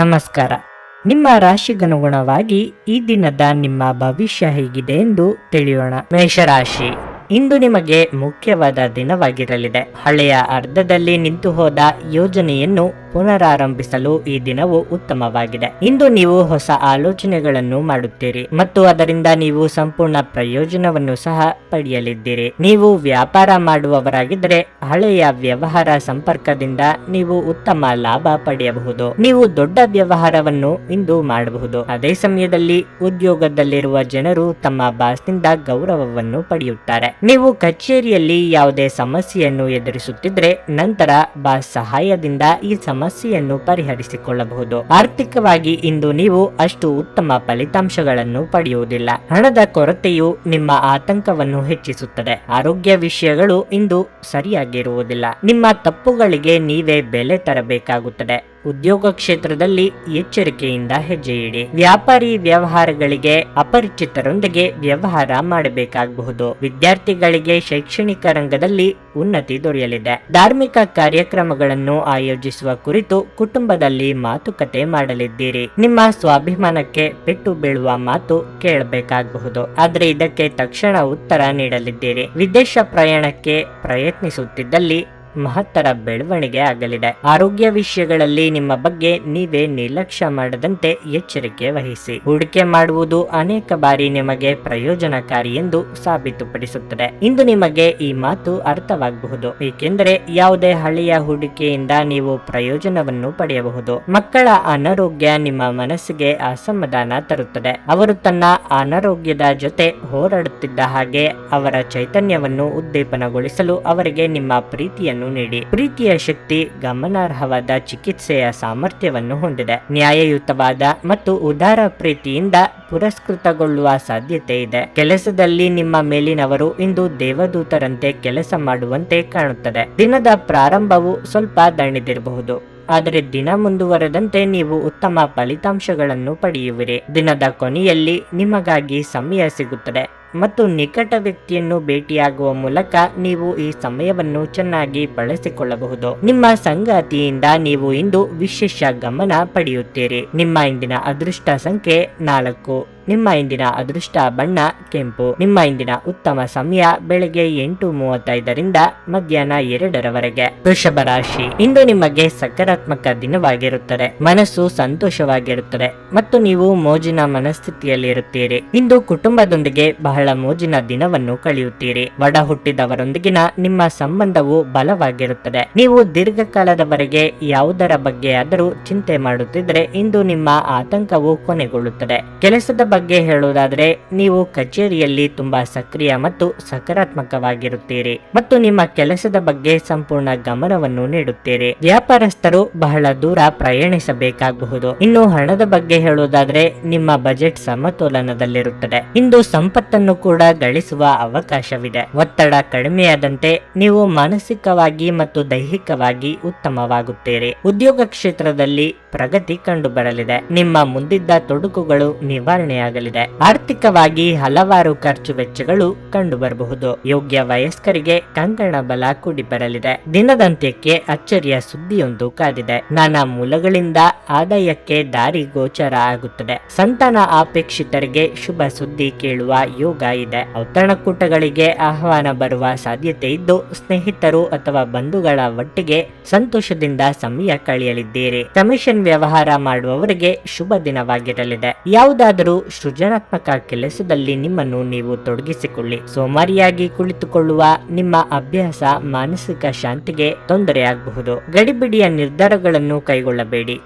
ನಮಸ್ಕಾರ. ನಿಮ್ಮ ರಾಶಿಗನುಗುಣವಾಗಿ ಈ ದಿನದ ನಿಮ್ಮ ಭವಿಷ್ಯ ಹೇಗಿದೆ ಎಂದು ತಿಳಿಯೋಣ. ಮೇಷರಾಶಿ, ಇಂದು ನಿಮಗೆ ಮುಖ್ಯವಾದ ದಿನವಾಗಿರಲಿದೆ. ಹಳೆಯ ಅರ್ಧದಲ್ಲಿ ನಿಂತು ಹೋದ ಯೋಜನೆಯನ್ನು ಪುನರಾರಂಭಿಸಲು ಈ ದಿನವು ಉತ್ತಮವಾಗಿದೆ. ಇಂದು ನೀವು ಹೊಸ ಆಲೋಚನೆಗಳನ್ನು ಮಾಡುತ್ತೀರಿ ಮತ್ತು ಅದರಿಂದ ನೀವು ಸಂಪೂರ್ಣ ಪ್ರಯೋಜನವನ್ನು ಸಹ ಪಡೆಯಲಿದ್ದೀರಿ. ನೀವು ವ್ಯಾಪಾರ ಮಾಡುವವರಾಗಿದ್ದರೆ ಹಳೆಯ ವ್ಯವಹಾರ ಸಂಪರ್ಕದಿಂದ ನೀವು ಉತ್ತಮ ಲಾಭ ಪಡೆಯಬಹುದು. ನೀವು ದೊಡ್ಡ ವ್ಯವಹಾರವನ್ನು ಇಂದು ಮಾಡಬಹುದು. ಅದೇ ಸಮಯದಲ್ಲಿ ಉದ್ಯೋಗದಲ್ಲಿರುವ ಜನರು ತಮ್ಮ ಬಾಸ್ನಿಂದ ಗೌರವವನ್ನು ಪಡೆಯುತ್ತಾರೆ. ನೀವು ಕಚೇರಿಯಲ್ಲಿ ಯಾವುದೇ ಸಮಸ್ಯೆಯನ್ನು ಎದುರಿಸುತ್ತಿದ್ರೆ ನಂತರ ಬಾಸ್ ಸಹಾಯದಿಂದ ಈ ಸಮಸ್ಯೆಯನ್ನು ಪರಿಹರಿಸಿಕೊಳ್ಳಬಹುದು. ಆರ್ಥಿಕವಾಗಿ ಇಂದು ನೀವು ಅಷ್ಟು ಉತ್ತಮ ಫಲಿತಾಂಶಗಳನ್ನು ಪಡೆಯುವುದಿಲ್ಲ. ಹಣದ ಕೊರತೆಯು ನಿಮ್ಮ ಆತಂಕವನ್ನು ಹೆಚ್ಚಿಸುತ್ತದೆ. ಆರೋಗ್ಯ ವಿಷಯಗಳು ಇಂದು ಸರಿಯಾಗಿರುವುದಿಲ್ಲ. ನಿಮ್ಮ ತಪ್ಪುಗಳಿಗೆ ನೀವೇ ಬೆಲೆ ತರಬೇಕಾಗುತ್ತದೆ. ಉದ್ಯೋಗ ಕ್ಷೇತ್ರದಲ್ಲಿ ಎಚ್ಚರಿಕೆಯಿಂದ ಹೆಜ್ಜೆ ಇಡಿ. ವ್ಯಾಪಾರಿ ವ್ಯವಹಾರಗಳಿಗೆ ಅಪರಿಚಿತರೊಂದಿಗೆ ವ್ಯವಹಾರ ಮಾಡಬೇಕಾಗಬಹುದು. ವಿದ್ಯಾರ್ಥಿಗಳಿಗೆ ಶೈಕ್ಷಣಿಕ ರಂಗದಲ್ಲಿ ಉನ್ನತಿ ದೊರೆಯಲಿದೆ. ಧಾರ್ಮಿಕ ಕಾರ್ಯಕ್ರಮಗಳನ್ನು ಆಯೋಜಿಸುವ ಕುರಿತು ಕುಟುಂಬದಲ್ಲಿ ಮಾತುಕತೆ ಮಾಡಲಿದ್ದೀರಿ. ನಿಮ್ಮ ಸ್ವಾಭಿಮಾನಕ್ಕೆ ಪೆಟ್ಟು ಬೀಳುವ ಮಾತು ಕೇಳಬೇಕಾಗಬಹುದು, ಆದರೆ ಇದಕ್ಕೆ ತಕ್ಷಣ ಉತ್ತರ ನೀಡಲಿದ್ದೀರಿ. ವಿದೇಶ ಪ್ರಯಾಣಕ್ಕೆ ಪ್ರಯತ್ನಿಸುತ್ತಿದ್ದಲ್ಲಿ ಮಹತ್ತರ ಬೆಳವಣಿಗೆ ಆಗಲಿದೆ. ಆರೋಗ್ಯ ವಿಷಯಗಳಲ್ಲಿ ನಿಮ್ಮ ಬಗ್ಗೆ ನೀವೇ ನಿರ್ಲಕ್ಷ್ಯ ಮಾಡದಂತೆ ಎಚ್ಚರಿಕೆ ವಹಿಸಿ. ಹೂಡಿಕೆ ಮಾಡುವುದು ಅನೇಕ ಬಾರಿ ನಿಮಗೆ ಪ್ರಯೋಜನಕಾರಿ ಎಂದು ಸಾಬೀತುಪಡಿಸುತ್ತದೆ. ಇಂದು ನಿಮಗೆ ಈ ಮಾತು ಅರ್ಥವಾಗಬಹುದು, ಏಕೆಂದರೆ ಯಾವುದೇ ಹಳೆಯ ಹೂಡಿಕೆಯಿಂದ ನೀವು ಪ್ರಯೋಜನವನ್ನು ಪಡೆಯಬಹುದು. ಮಕ್ಕಳ ಅನಾರೋಗ್ಯ ನಿಮ್ಮ ಮನಸ್ಸಿಗೆ ಅಸಮಾಧಾನ ತರುತ್ತದೆ. ಅವರು ತನ್ನ ಅನಾರೋಗ್ಯದ ಜೊತೆ ಹೋರಾಡುತ್ತಿದ್ದ ಹಾಗೆ ಅವರ ಚೈತನ್ಯವನ್ನು ಉದ್ದೀಪನಗೊಳಿಸಲು ಅವರಿಗೆ ನಿಮ್ಮ ಪ್ರೀತಿಯನ್ನು ನೀಡಿ. ಪ್ರೀತಿಯ ಶಕ್ತಿ ಗಮನಾರ್ಹವಾದ ಚಿಕಿತ್ಸೆಯ ಸಾಮರ್ಥ್ಯವನ್ನು ಹೊಂದಿದೆ. ನ್ಯಾಯಯುತವಾದ ಮತ್ತು ಉದಾರ ಪ್ರೀತಿಯಿಂದ ಪುರಸ್ಕೃತಗೊಳ್ಳುವ ಸಾಧ್ಯತೆ ಇದೆ. ಕೆಲಸದಲ್ಲಿ ನಿಮ್ಮ ಮೇಲಿನವರು ಇಂದು ದೇವದೂತರಂತೆ ಕೆಲಸ ಮಾಡುವಂತೆ ಕಾಣುತ್ತದೆ. ದಿನದ ಪ್ರಾರಂಭವು ಸ್ವಲ್ಪ ದಣಿದಿರಬಹುದು, ಆದರೆ ದಿನ ಮುಂದುವರೆದಂತೆ ನೀವು ಉತ್ತಮ ಫಲಿತಾಂಶಗಳನ್ನು ಪಡೆಯುವಿರಿ. ದಿನದ ಕೊನೆಯಲ್ಲಿ ನಿಮಗಾಗಿ ಸಮಯ ಸಿಗುತ್ತದೆ ಮತ್ತು ನಿಕಟ ವ್ಯಕ್ತಿಯನ್ನು ಭೇಟಿಯಾಗುವ ಮೂಲಕ ನೀವು ಈ ಸಮಯವನ್ನು ಚೆನ್ನಾಗಿ ಬಳಸಿಕೊಳ್ಳಬಹುದು. ನಿಮ್ಮ ಸಂಗಾತಿಯಿಂದ ನೀವು ಇಂದು ವಿಶೇಷ ಗಮನ ಪಡೆಯುತ್ತೀರಿ. ನಿಮ್ಮ ಇಂದಿನ ಅದೃಷ್ಟ ಸಂಖ್ಯೆ 4. ನಿಮ್ಮ ಇಂದಿನ ಅದೃಷ್ಟ ಬಣ್ಣ ಕೆಂಪು. ನಿಮ್ಮ ಇಂದಿನ ಉತ್ತಮ ಸಮಯ ಬೆಳಗ್ಗೆ 8:35ರಿಂದ ಮಧ್ಯಾಹ್ನ 2ರವರೆಗೆ. ವೃಷಭ ರಾಶಿ, ಇಂದು ನಿಮಗೆ ಸಕಾರಾತ್ಮಕ ದಿನವಾಗಿರುತ್ತದೆ. ಮನಸ್ಸು ಸಂತೋಷವಾಗಿರುತ್ತದೆ ಮತ್ತು ನೀವು ಮೋಜಿನ ಮನಸ್ಥಿತಿಯಲ್ಲಿರುತ್ತೀರಿ. ಇಂದು ಕುಟುಂಬದೊಂದಿಗೆ ಬಹಳ ಮೋಜಿನ ದಿನವನ್ನು ಕಳೆಯುತ್ತೀರಿ. ಒಡ ಹುಟ್ಟಿದವರೊಂದಿಗಿನ ನಿಮ್ಮ ಸಂಬಂಧವು ಬಲವಾಗಿರುತ್ತದೆ. ನೀವು ದೀರ್ಘಕಾಲದವರೆಗೆ ಯಾವುದರ ಬಗ್ಗೆ ಆದರೂ ಚಿಂತೆ ಮಾಡುತ್ತಿದ್ದರೆ ಇಂದು ನಿಮ್ಮ ಆತಂಕವು ಕೊನೆಗೊಳ್ಳುತ್ತದೆ. ಕೆಲಸದ ಬಗ್ಗೆ ಹೇಳುವುದಾದರೆ ನೀವು ಕಚೇರಿಯಲ್ಲಿ ತುಂಬಾ ಸಕ್ರಿಯ ಮತ್ತು ಸಕಾರಾತ್ಮಕವಾಗಿರುತ್ತೀರಿ ಮತ್ತು ನಿಮ್ಮ ಕೆಲಸದ ಬಗ್ಗೆ ಸಂಪೂರ್ಣ ಗಮನವನ್ನು ನೀಡುತ್ತೀರಿ. ವ್ಯಾಪಾರಸ್ಥರು ಬಹಳ ದೂರ ಪ್ರಯಾಣಿಸಬೇಕಾಗಬಹುದು. ಇನ್ನು ಹಣದ ಬಗ್ಗೆ ಹೇಳುವುದಾದರೆ ನಿಮ್ಮ ಬಜೆಟ್ ಸಮತೋಲನದಲ್ಲಿರುತ್ತದೆ. ಇಂದು ಸಂಪತ್ತನ್ನು ಕೂಡ ಗಳಿಸುವ ಅವಕಾಶವಿದೆ. ಒತ್ತಡ ಕಡಿಮೆಯಾದಂತೆ ನೀವು ಮಾನಸಿಕವಾಗಿ ಮತ್ತು ದೈಹಿಕವಾಗಿ ಉತ್ತಮವಾಗುತ್ತೀರಿ. ಉದ್ಯೋಗ ಕ್ಷೇತ್ರದಲ್ಲಿ ಪ್ರಗತಿ ಕಂಡುಬರಲಿದೆ. ನಿಮ್ಮ ಮುಂದಿದ್ದ ತೊಡಕುಗಳು ನಿವಾರಣೆಯಾಗಲಿದೆ. ಆರ್ಥಿಕವಾಗಿ ಹಲವಾರು ಖರ್ಚು ವೆಚ್ಚಗಳು ಕಂಡುಬರಬಹುದು. ಯೋಗ್ಯ ವಯಸ್ಕರಿಗೆ ಕಂಕಣ ಬಲ ಕೂಡಿ ಬರಲಿದೆ. ದಿನದಂತ್ಯಕ್ಕೆ ಅಚ್ಚರಿಯ ಸುದ್ದಿಯೊಂದು ಕಾದಿದೆ. ನಾನಾ ಮೂಲಗಳಿಂದ ಆದಾಯಕ್ಕೆ ದಾರಿ ಗೋಚರ ಆಗುತ್ತದೆ. ಸಂತಾನ ಅಪೇಕ್ಷಿತರಿಗೆ ಶುಭ ಸುದ್ದಿ ಕೇಳುವ ಯೋಗ ಇದೆ. ಔತಣಕೂಟಗಳಿಗೆ ಆಹ್ವಾನ ಬರುವ ಸಾಧ್ಯತೆ ಇದ್ದು ಸ್ನೇಹಿತರು ಅಥವಾ ಬಂಧುಗಳ ಒಟ್ಟಿಗೆ ಸಂತೋಷದಿಂದ ಸಮಯ ಕಳೆಯಲಿದ್ದೀರಿ. ಕಮಿಷನ್ ವ್ಯವಹಾರ ಮಾಡುವವರಿಗೆ ಶುಭ ದಿನವಾಗಿರಲಿದೆ. ಯಾವುದಾದರೂ ಸೃಜನಾತ್ಮಕ ಕೆಲಸದಲ್ಲಿ ನಿಮ್ಮನ್ನು ನೀವು ತೊಡಗಿಸಿಕೊಳ್ಳಿ. ಸೋಮಾರಿಯಾಗಿ ಕುಳಿತುಕೊಳ್ಳುವ ನಿಮ್ಮ ಅಭ್ಯಾಸ ಮಾನಸಿಕ ಶಾಂತಿಗೆ ತೊಂದರೆಯಾಗಬಹುದು. ಗಡಿಬಿಡಿಯ ನಿರ್ಧಾರಗಳನ್ನು ಕೈಗೊಳ್ಳಬೇಡಿ.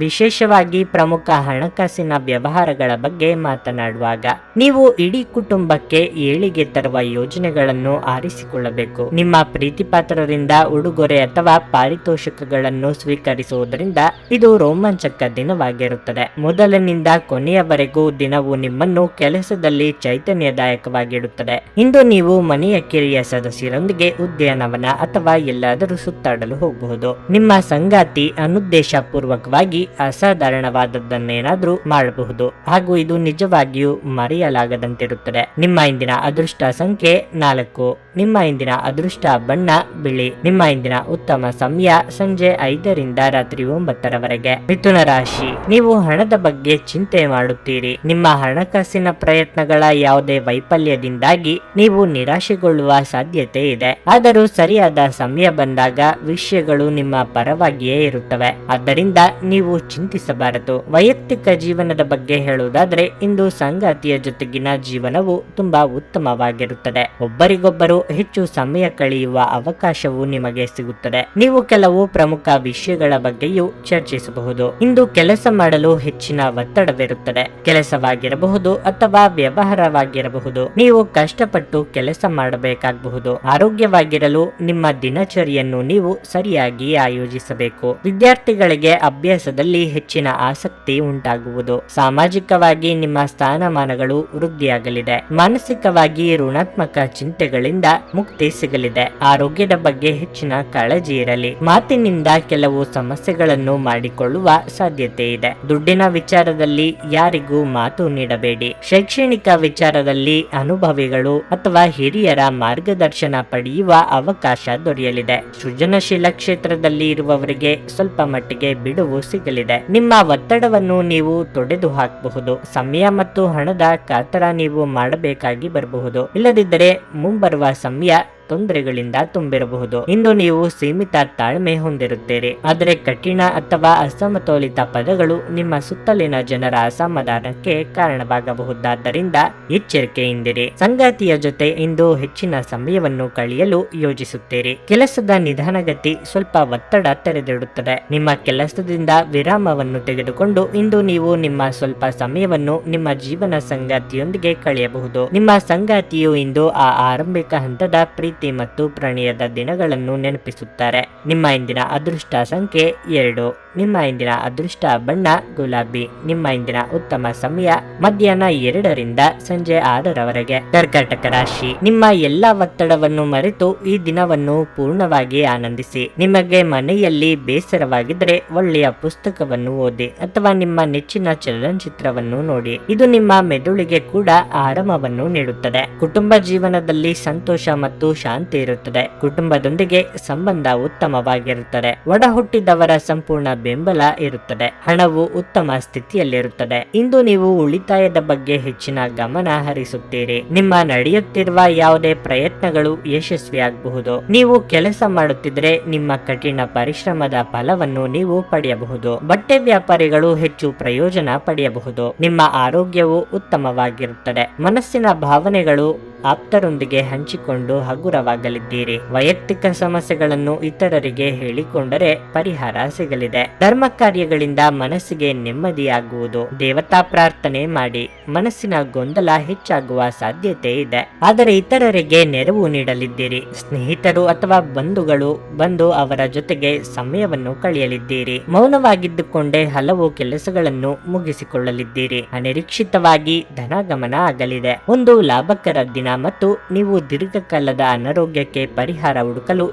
ವಿಶೇಷವಾಗಿ ಪ್ರಮುಖ ಹಣಕಾಸಿನ ವ್ಯವಹಾರಗಳ ಬಗ್ಗೆ ಮಾತನಾಡುವಾಗ ನೀವು ಇಡೀ ಕುಟುಂಬಕ್ಕೆ ಏಳಿಗೆ ತರುವ ಯೋಜನೆಗಳನ್ನು ಆರಿಸಿಕೊಳ್ಳಬೇಕು. ನಿಮ್ಮ ಪ್ರೀತಿಪಾತ್ರರಿಂದ ಉಡುಗೊರೆ ಅಥವಾ ಪಾರಿತೋಷಕಗಳನ್ನು ಸ್ವೀಕರಿಸುವುದರಿಂದ ಇದು ರೋಮಾಂಚಕ ದಿನವಾಗಿರುತ್ತದೆ. ಮೊದಲಿನಿಂದ ಕೊನೆಯವರೆಗೂ ದಿನವು ನಿಮ್ಮನ್ನು ಕೆಲಸದಲ್ಲಿ ಚೈತನ್ಯದಾಯಕವಾಗಿಡುತ್ತದೆ. ಇಂದು ನೀವು ಮನೆಯ ಕಿರಿಯ ಸದಸ್ಯರೊಂದಿಗೆ ಉದ್ಯಾನವನ ಅಥವಾ ಎಲ್ಲಾದರೂ ಸುತ್ತಾಡಲು ಹೋಗಬಹುದು. ನಿಮ್ಮ ಸಂಗಾತಿ ಅನುದ್ದೇಶಪೂರ್ವಕವಾಗಿ ಅಸಾಧಾರಣವಾದದ್ದನ್ನೇನಾದ್ರೂ ಮಾಡಬಹುದು ಹಾಗೂ ಇದು ನಿಜವಾಗಿಯೂ ಮರೆಯಲಾಗದಂತಿರುತ್ತದೆ. ನಿಮ್ಮ ಇಂದಿನ ಅದೃಷ್ಟ ಸಂಖ್ಯೆ 4. ನಿಮ್ಮ ಇಂದಿನ ಅದೃಷ್ಟ ಬಣ್ಣ ಬಿಳಿ. ನಿಮ್ಮ ಇಂದಿನ ಉತ್ತಮ ಸಮಯ ಸಂಜೆ 5ರಿಂದ ರಾತ್ರಿ 9ರವರೆಗೆ. ಮಿಥುನ ರಾಶಿ, ನೀವು ಹಣದ ಬಗ್ಗೆ ಚಿಂತೆ ಮಾಡುತ್ತೀರಿ. ನಿಮ್ಮ ಹಣಕಾಸಿನ ಪ್ರಯತ್ನಗಳ ಯಾವುದೇ ವೈಫಲ್ಯದಿಂದಾಗಿ ನೀವು ನಿರಾಶೆಗೊಳ್ಳುವ ಸಾಧ್ಯತೆ ಇದೆ. ಆದರೂ ಸರಿಯಾದ ಸಮಯ ಬಂದಾಗ ವಿಷಯಗಳು ನಿಮ್ಮ ಪರವಾಗಿಯೇ ಇರುತ್ತವೆ. ಆದ್ದರಿಂದ ನೀವು ಚಿಂತಿಸಬಾರದು. ವೈಯಕ್ತಿಕ ಜೀವನದ ಬಗ್ಗೆ ಹೇಳುವುದಾದ್ರೆ ಇಂದು ಸಂಗಾತಿಯ ಜೊತೆಗಿನ ಜೀವನವು ತುಂಬಾ ಉತ್ತಮವಾಗಿರುತ್ತದೆ. ಒಬ್ಬರಿಗೊಬ್ಬರು ಹೆಚ್ಚು ಸಮಯ ಕಳೆಯುವ ಅವಕಾಶವು ನಿಮಗೆ ಸಿಗುತ್ತದೆ. ನೀವು ಕೆಲವು ಪ್ರಮುಖ ವಿಷಯಗಳ ಬಗ್ಗೆಯೂ ಚರ್ಚಿಸಬಹುದು. ಇಂದು ಕೆಲಸ ಮಾಡಲು ಹೆಚ್ಚಿನ ಒತ್ತಡವಿರುತ್ತದೆ. ಕೆಲಸವಾಗಿರಬಹುದು ಅಥವಾ ವ್ಯವಹಾರವಾಗಿರಬಹುದು. ನೀವು ಕಷ್ಟಪಟ್ಟು ಕೆಲಸ ಮಾಡಬೇಕಾಗಬಹುದು. ಆರೋಗ್ಯವಾಗಿರಲು ನಿಮ್ಮ ದಿನಚರಿಯನ್ನು ನೀವು ಸರಿಯಾಗಿ ಆಯೋಜಿಸಬೇಕು. ವಿದ್ಯಾರ್ಥಿಗಳಿಗೆ ಅಭ್ಯಾಸದಲ್ಲಿ ಹೆಚ್ಚಿನ ಆಸಕ್ತಿ ಉಂಟಾಗುವುದು. ಸಾಮಾಜಿಕವಾಗಿ ನಿಮ್ಮ ಸ್ಥಾನಮಾನಗಳು ವೃದ್ಧಿಯಾಗಲಿದೆ. ಮಾನಸಿಕವಾಗಿ ಋಣಾತ್ಮಕ ಚಿಂತೆಗಳಿಂದ ಮುಕ್ತಿ ಸಿಗಲಿದೆ. ಆರೋಗ್ಯದ ಬಗ್ಗೆ ಹೆಚ್ಚಿನ ಕಾಳಜಿ ಇರಲಿ. ಮಾತಿನಿಂದ ಕೆಲವು ಸಮಸ್ಯೆಗಳನ್ನು ಮಾಡಿಕೊಳ್ಳುವ ಸಾಧ್ಯತೆ ಇದೆ. ದುಡ್ಡಿನ ವಿಚಾರದಲ್ಲಿ ಯಾರಿಗೂ ಮಾತು ನೀಡಬೇಡಿ. ಶೈಕ್ಷಣಿಕ ವಿಚಾರದಲ್ಲಿ ಅನುಭವಿಗಳು ಅಥವಾ ಹಿರಿಯರ ಮಾರ್ಗದರ್ಶನ ಪಡೆಯುವ ಅವಕಾಶ ದೊರೆಯಲಿದೆ. ಸೃಜನಶೀಲ ಕ್ಷೇತ್ರದಲ್ಲಿ ಇರುವವರಿಗೆ ಸ್ವಲ್ಪ ಮಟ್ಟಿಗೆ ಬಿಡುವು ಸಿಗಲಿದೆ. ನಿಮ್ಮ ಒತ್ತಡವನ್ನು ನೀವು ತೊಡೆದು ಹಾಕಬಹುದು. ಸಮಯ ಮತ್ತು ಹಣದ ಕಾತರ ನೀವು ಮಾಡಬೇಕಾಗಿ ಬರಬಹುದು. ಇಲ್ಲದಿದ್ದರೆ ಮುಂಬರುವ ಸಮಯ ತೊಂದರೆಗಳಿಂದ ತುಂಬಿರಬಹುದು. ಇಂದು ನೀವು ಸೀಮಿತ ತಾಳ್ಮೆ ಹೊಂದಿರುತ್ತೀರಿ. ಆದರೆ ಕಠಿಣ ಅಥವಾ ಅಸಮತೋಲಿತ ಪದಗಳು ನಿಮ್ಮ ಸುತ್ತಲಿನ ಜನರ ಅಸಮಾಧಾನಕ್ಕೆ ಕಾರಣವಾಗಬಹುದಾದ್ದರಿಂದ ಎಚ್ಚರಿಕೆಯಿಂದಿರಿ. ಸಂಗಾತಿಯ ಜೊತೆ ಇಂದು ಹೆಚ್ಚಿನ ಸಮಯವನ್ನು ಕಳೆಯಲು ಯೋಜಿಸುತ್ತೀರಿ. ಕೆಲಸದ ನಿಧಾನಗತಿ ಸ್ವಲ್ಪ ಒತ್ತಡ ತೆರೆದಿಡುತ್ತದೆ. ನಿಮ್ಮ ಕೆಲಸದಿಂದ ವಿರಾಮವನ್ನು ತೆಗೆದುಕೊಂಡು ಇಂದು ನೀವು ನಿಮ್ಮ ಸ್ವಲ್ಪ ಸಮಯವನ್ನು ನಿಮ್ಮ ಜೀವನ ಸಂಗಾತಿಯೊಂದಿಗೆ ಕಳೆಯಬಹುದು. ನಿಮ್ಮ ಸಂಗಾತಿಯು ಇಂದು ಆ ಆರಂಭಿಕ ಹಂತದ ಪ್ರೀತಿ ಮತ್ತು ಪ್ರಣಯದ ದಿನಗಳನ್ನು ನೆನಪಿಸುತ್ತಾರೆ. ನಿಮ್ಮ ಇಂದಿನ ಅದೃಷ್ಟ ಸಂಖ್ಯೆ 2. ನಿಮ್ಮ ಇಂದಿನ ಅದೃಷ್ಟ ಬಣ್ಣ ಗುಲಾಬಿ. ನಿಮ್ಮ ಇಂದಿನ ಉತ್ತಮ ಸಮಯ ಮಧ್ಯಾಹ್ನ 2ರಿಂದ ಸಂಜೆ 6ರವರೆಗೆ. ಕರ್ಕಾಟಕ ರಾಶಿ, ನಿಮ್ಮ ಎಲ್ಲಾ ಒತ್ತಡವನ್ನು ಮರೆತು ಈ ದಿನವನ್ನು ಪೂರ್ಣವಾಗಿ ಆನಂದಿಸಿ. ನಿಮಗೆ ಮನೆಯಲ್ಲಿ ಬೇಸರವಾಗಿದ್ದರೆ ಒಳ್ಳೆಯ ಪುಸ್ತಕವನ್ನು ಓದಿ ಅಥವಾ ನಿಮ್ಮ ನೆಚ್ಚಿನ ಚಲನಚಿತ್ರವನ್ನು ನೋಡಿ. ಇದು ನಿಮ್ಮ ಮೆದುಳಿಗೆ ಕೂಡ ಆರಾಮವನ್ನು ನೀಡುತ್ತದೆ. ಕುಟುಂಬ ಜೀವನದಲ್ಲಿ ಸಂತೋಷ ಮತ್ತು ಶಾಂತಿ ಇರುತ್ತದೆ. ಕುಟುಂಬದೊಂದಿಗೆ ಸಂಬಂಧ ಉತ್ತಮವಾಗಿರುತ್ತದೆ. ಒಡ ಹುಟ್ಟಿದವರ ಸಂಪೂರ್ಣ ಬೆಂಬಲ ಇರುತ್ತದೆ. ಹಣವು ಉತ್ತಮ ಸ್ಥಿತಿಯಲ್ಲಿರುತ್ತದೆ. ಇಂದು ನೀವು ಉಳಿತಾಯದ ಬಗ್ಗೆ ಹೆಚ್ಚಿನ ಗಮನ ಹರಿಸುತ್ತೀರಿ. ನಿಮ್ಮ ನಡೆಯುತ್ತಿರುವ ಯಾವುದೇ ಪ್ರಯತ್ನಗಳು ಯಶಸ್ವಿಯಾಗಬಹುದು. ನೀವು ಕೆಲಸ ಮಾಡುತ್ತಿದ್ದರೆ ನಿಮ್ಮ ಕಠಿಣ ಪರಿಶ್ರಮದ ಫಲವನ್ನು ನೀವು ಪಡೆಯಬಹುದು. ಬಟ್ಟೆ ವ್ಯಾಪಾರಿಗಳು ಹೆಚ್ಚು ಪ್ರಯೋಜನ ಪಡೆಯಬಹುದು. ನಿಮ್ಮ ಆರೋಗ್ಯವು ಉತ್ತಮವಾಗಿರುತ್ತದೆ. ಮನಸ್ಸಿನ ಭಾವನೆಗಳು ಆಪ್ತರೊಂದಿಗೆ ಹಂಚಿಕೊಂಡು ಹಗುರವಾಗಲಿದ್ದೀರಿ. ವೈಯಕ್ತಿಕ ಸಮಸ್ಯೆಗಳನ್ನು ಇತರರಿಗೆ ಹೇಳಿಕೊಂಡರೆ ಪರಿಹಾರ ಸಿಗಲಿದೆ. ಧರ್ಮ ಕಾರ್ಯಗಳಿಂದ ಮನಸ್ಸಿಗೆ ನೆಮ್ಮದಿಯಾಗುವುದು. ದೇವತಾ ಪ್ರಾರ್ಥನೆ ಮಾಡಿ. ಮನಸ್ಸಿನ ಗೊಂದಲ ಹೆಚ್ಚಾಗುವ ಸಾಧ್ಯತೆ ಇದೆ. ಆದರೆ ಇತರರಿಗೆ ನೆರವು ನೀಡಲಿದ್ದೀರಿ. ಸ್ನೇಹಿತರು ಅಥವಾ ಬಂಧುಗಳು ಬಂದು ಅವರ ಜೊತೆಗೆ ಸಮಯವನ್ನು ಕಳೆಯಲಿದ್ದೀರಿ. ಮೌನವಾಗಿದ್ದುಕೊಂಡೇ ಹಲವು ಕೆಲಸಗಳನ್ನು ಮುಗಿಸಿಕೊಳ್ಳಲಿದ್ದೀರಿ. ಅನಿರೀಕ್ಷಿತವಾಗಿ ಧನಗಮನ ಆಗಲಿದೆ. ಒಂದು ಲಾಭಕರ ದಿನ ಮತ್ತು ನೀವು ದೀರ್ಘಕಾಲದ ಅನಾರೋಗ್ಯಕ್ಕೆ ಪರಿಹಾರ ಹುಡುಕಲು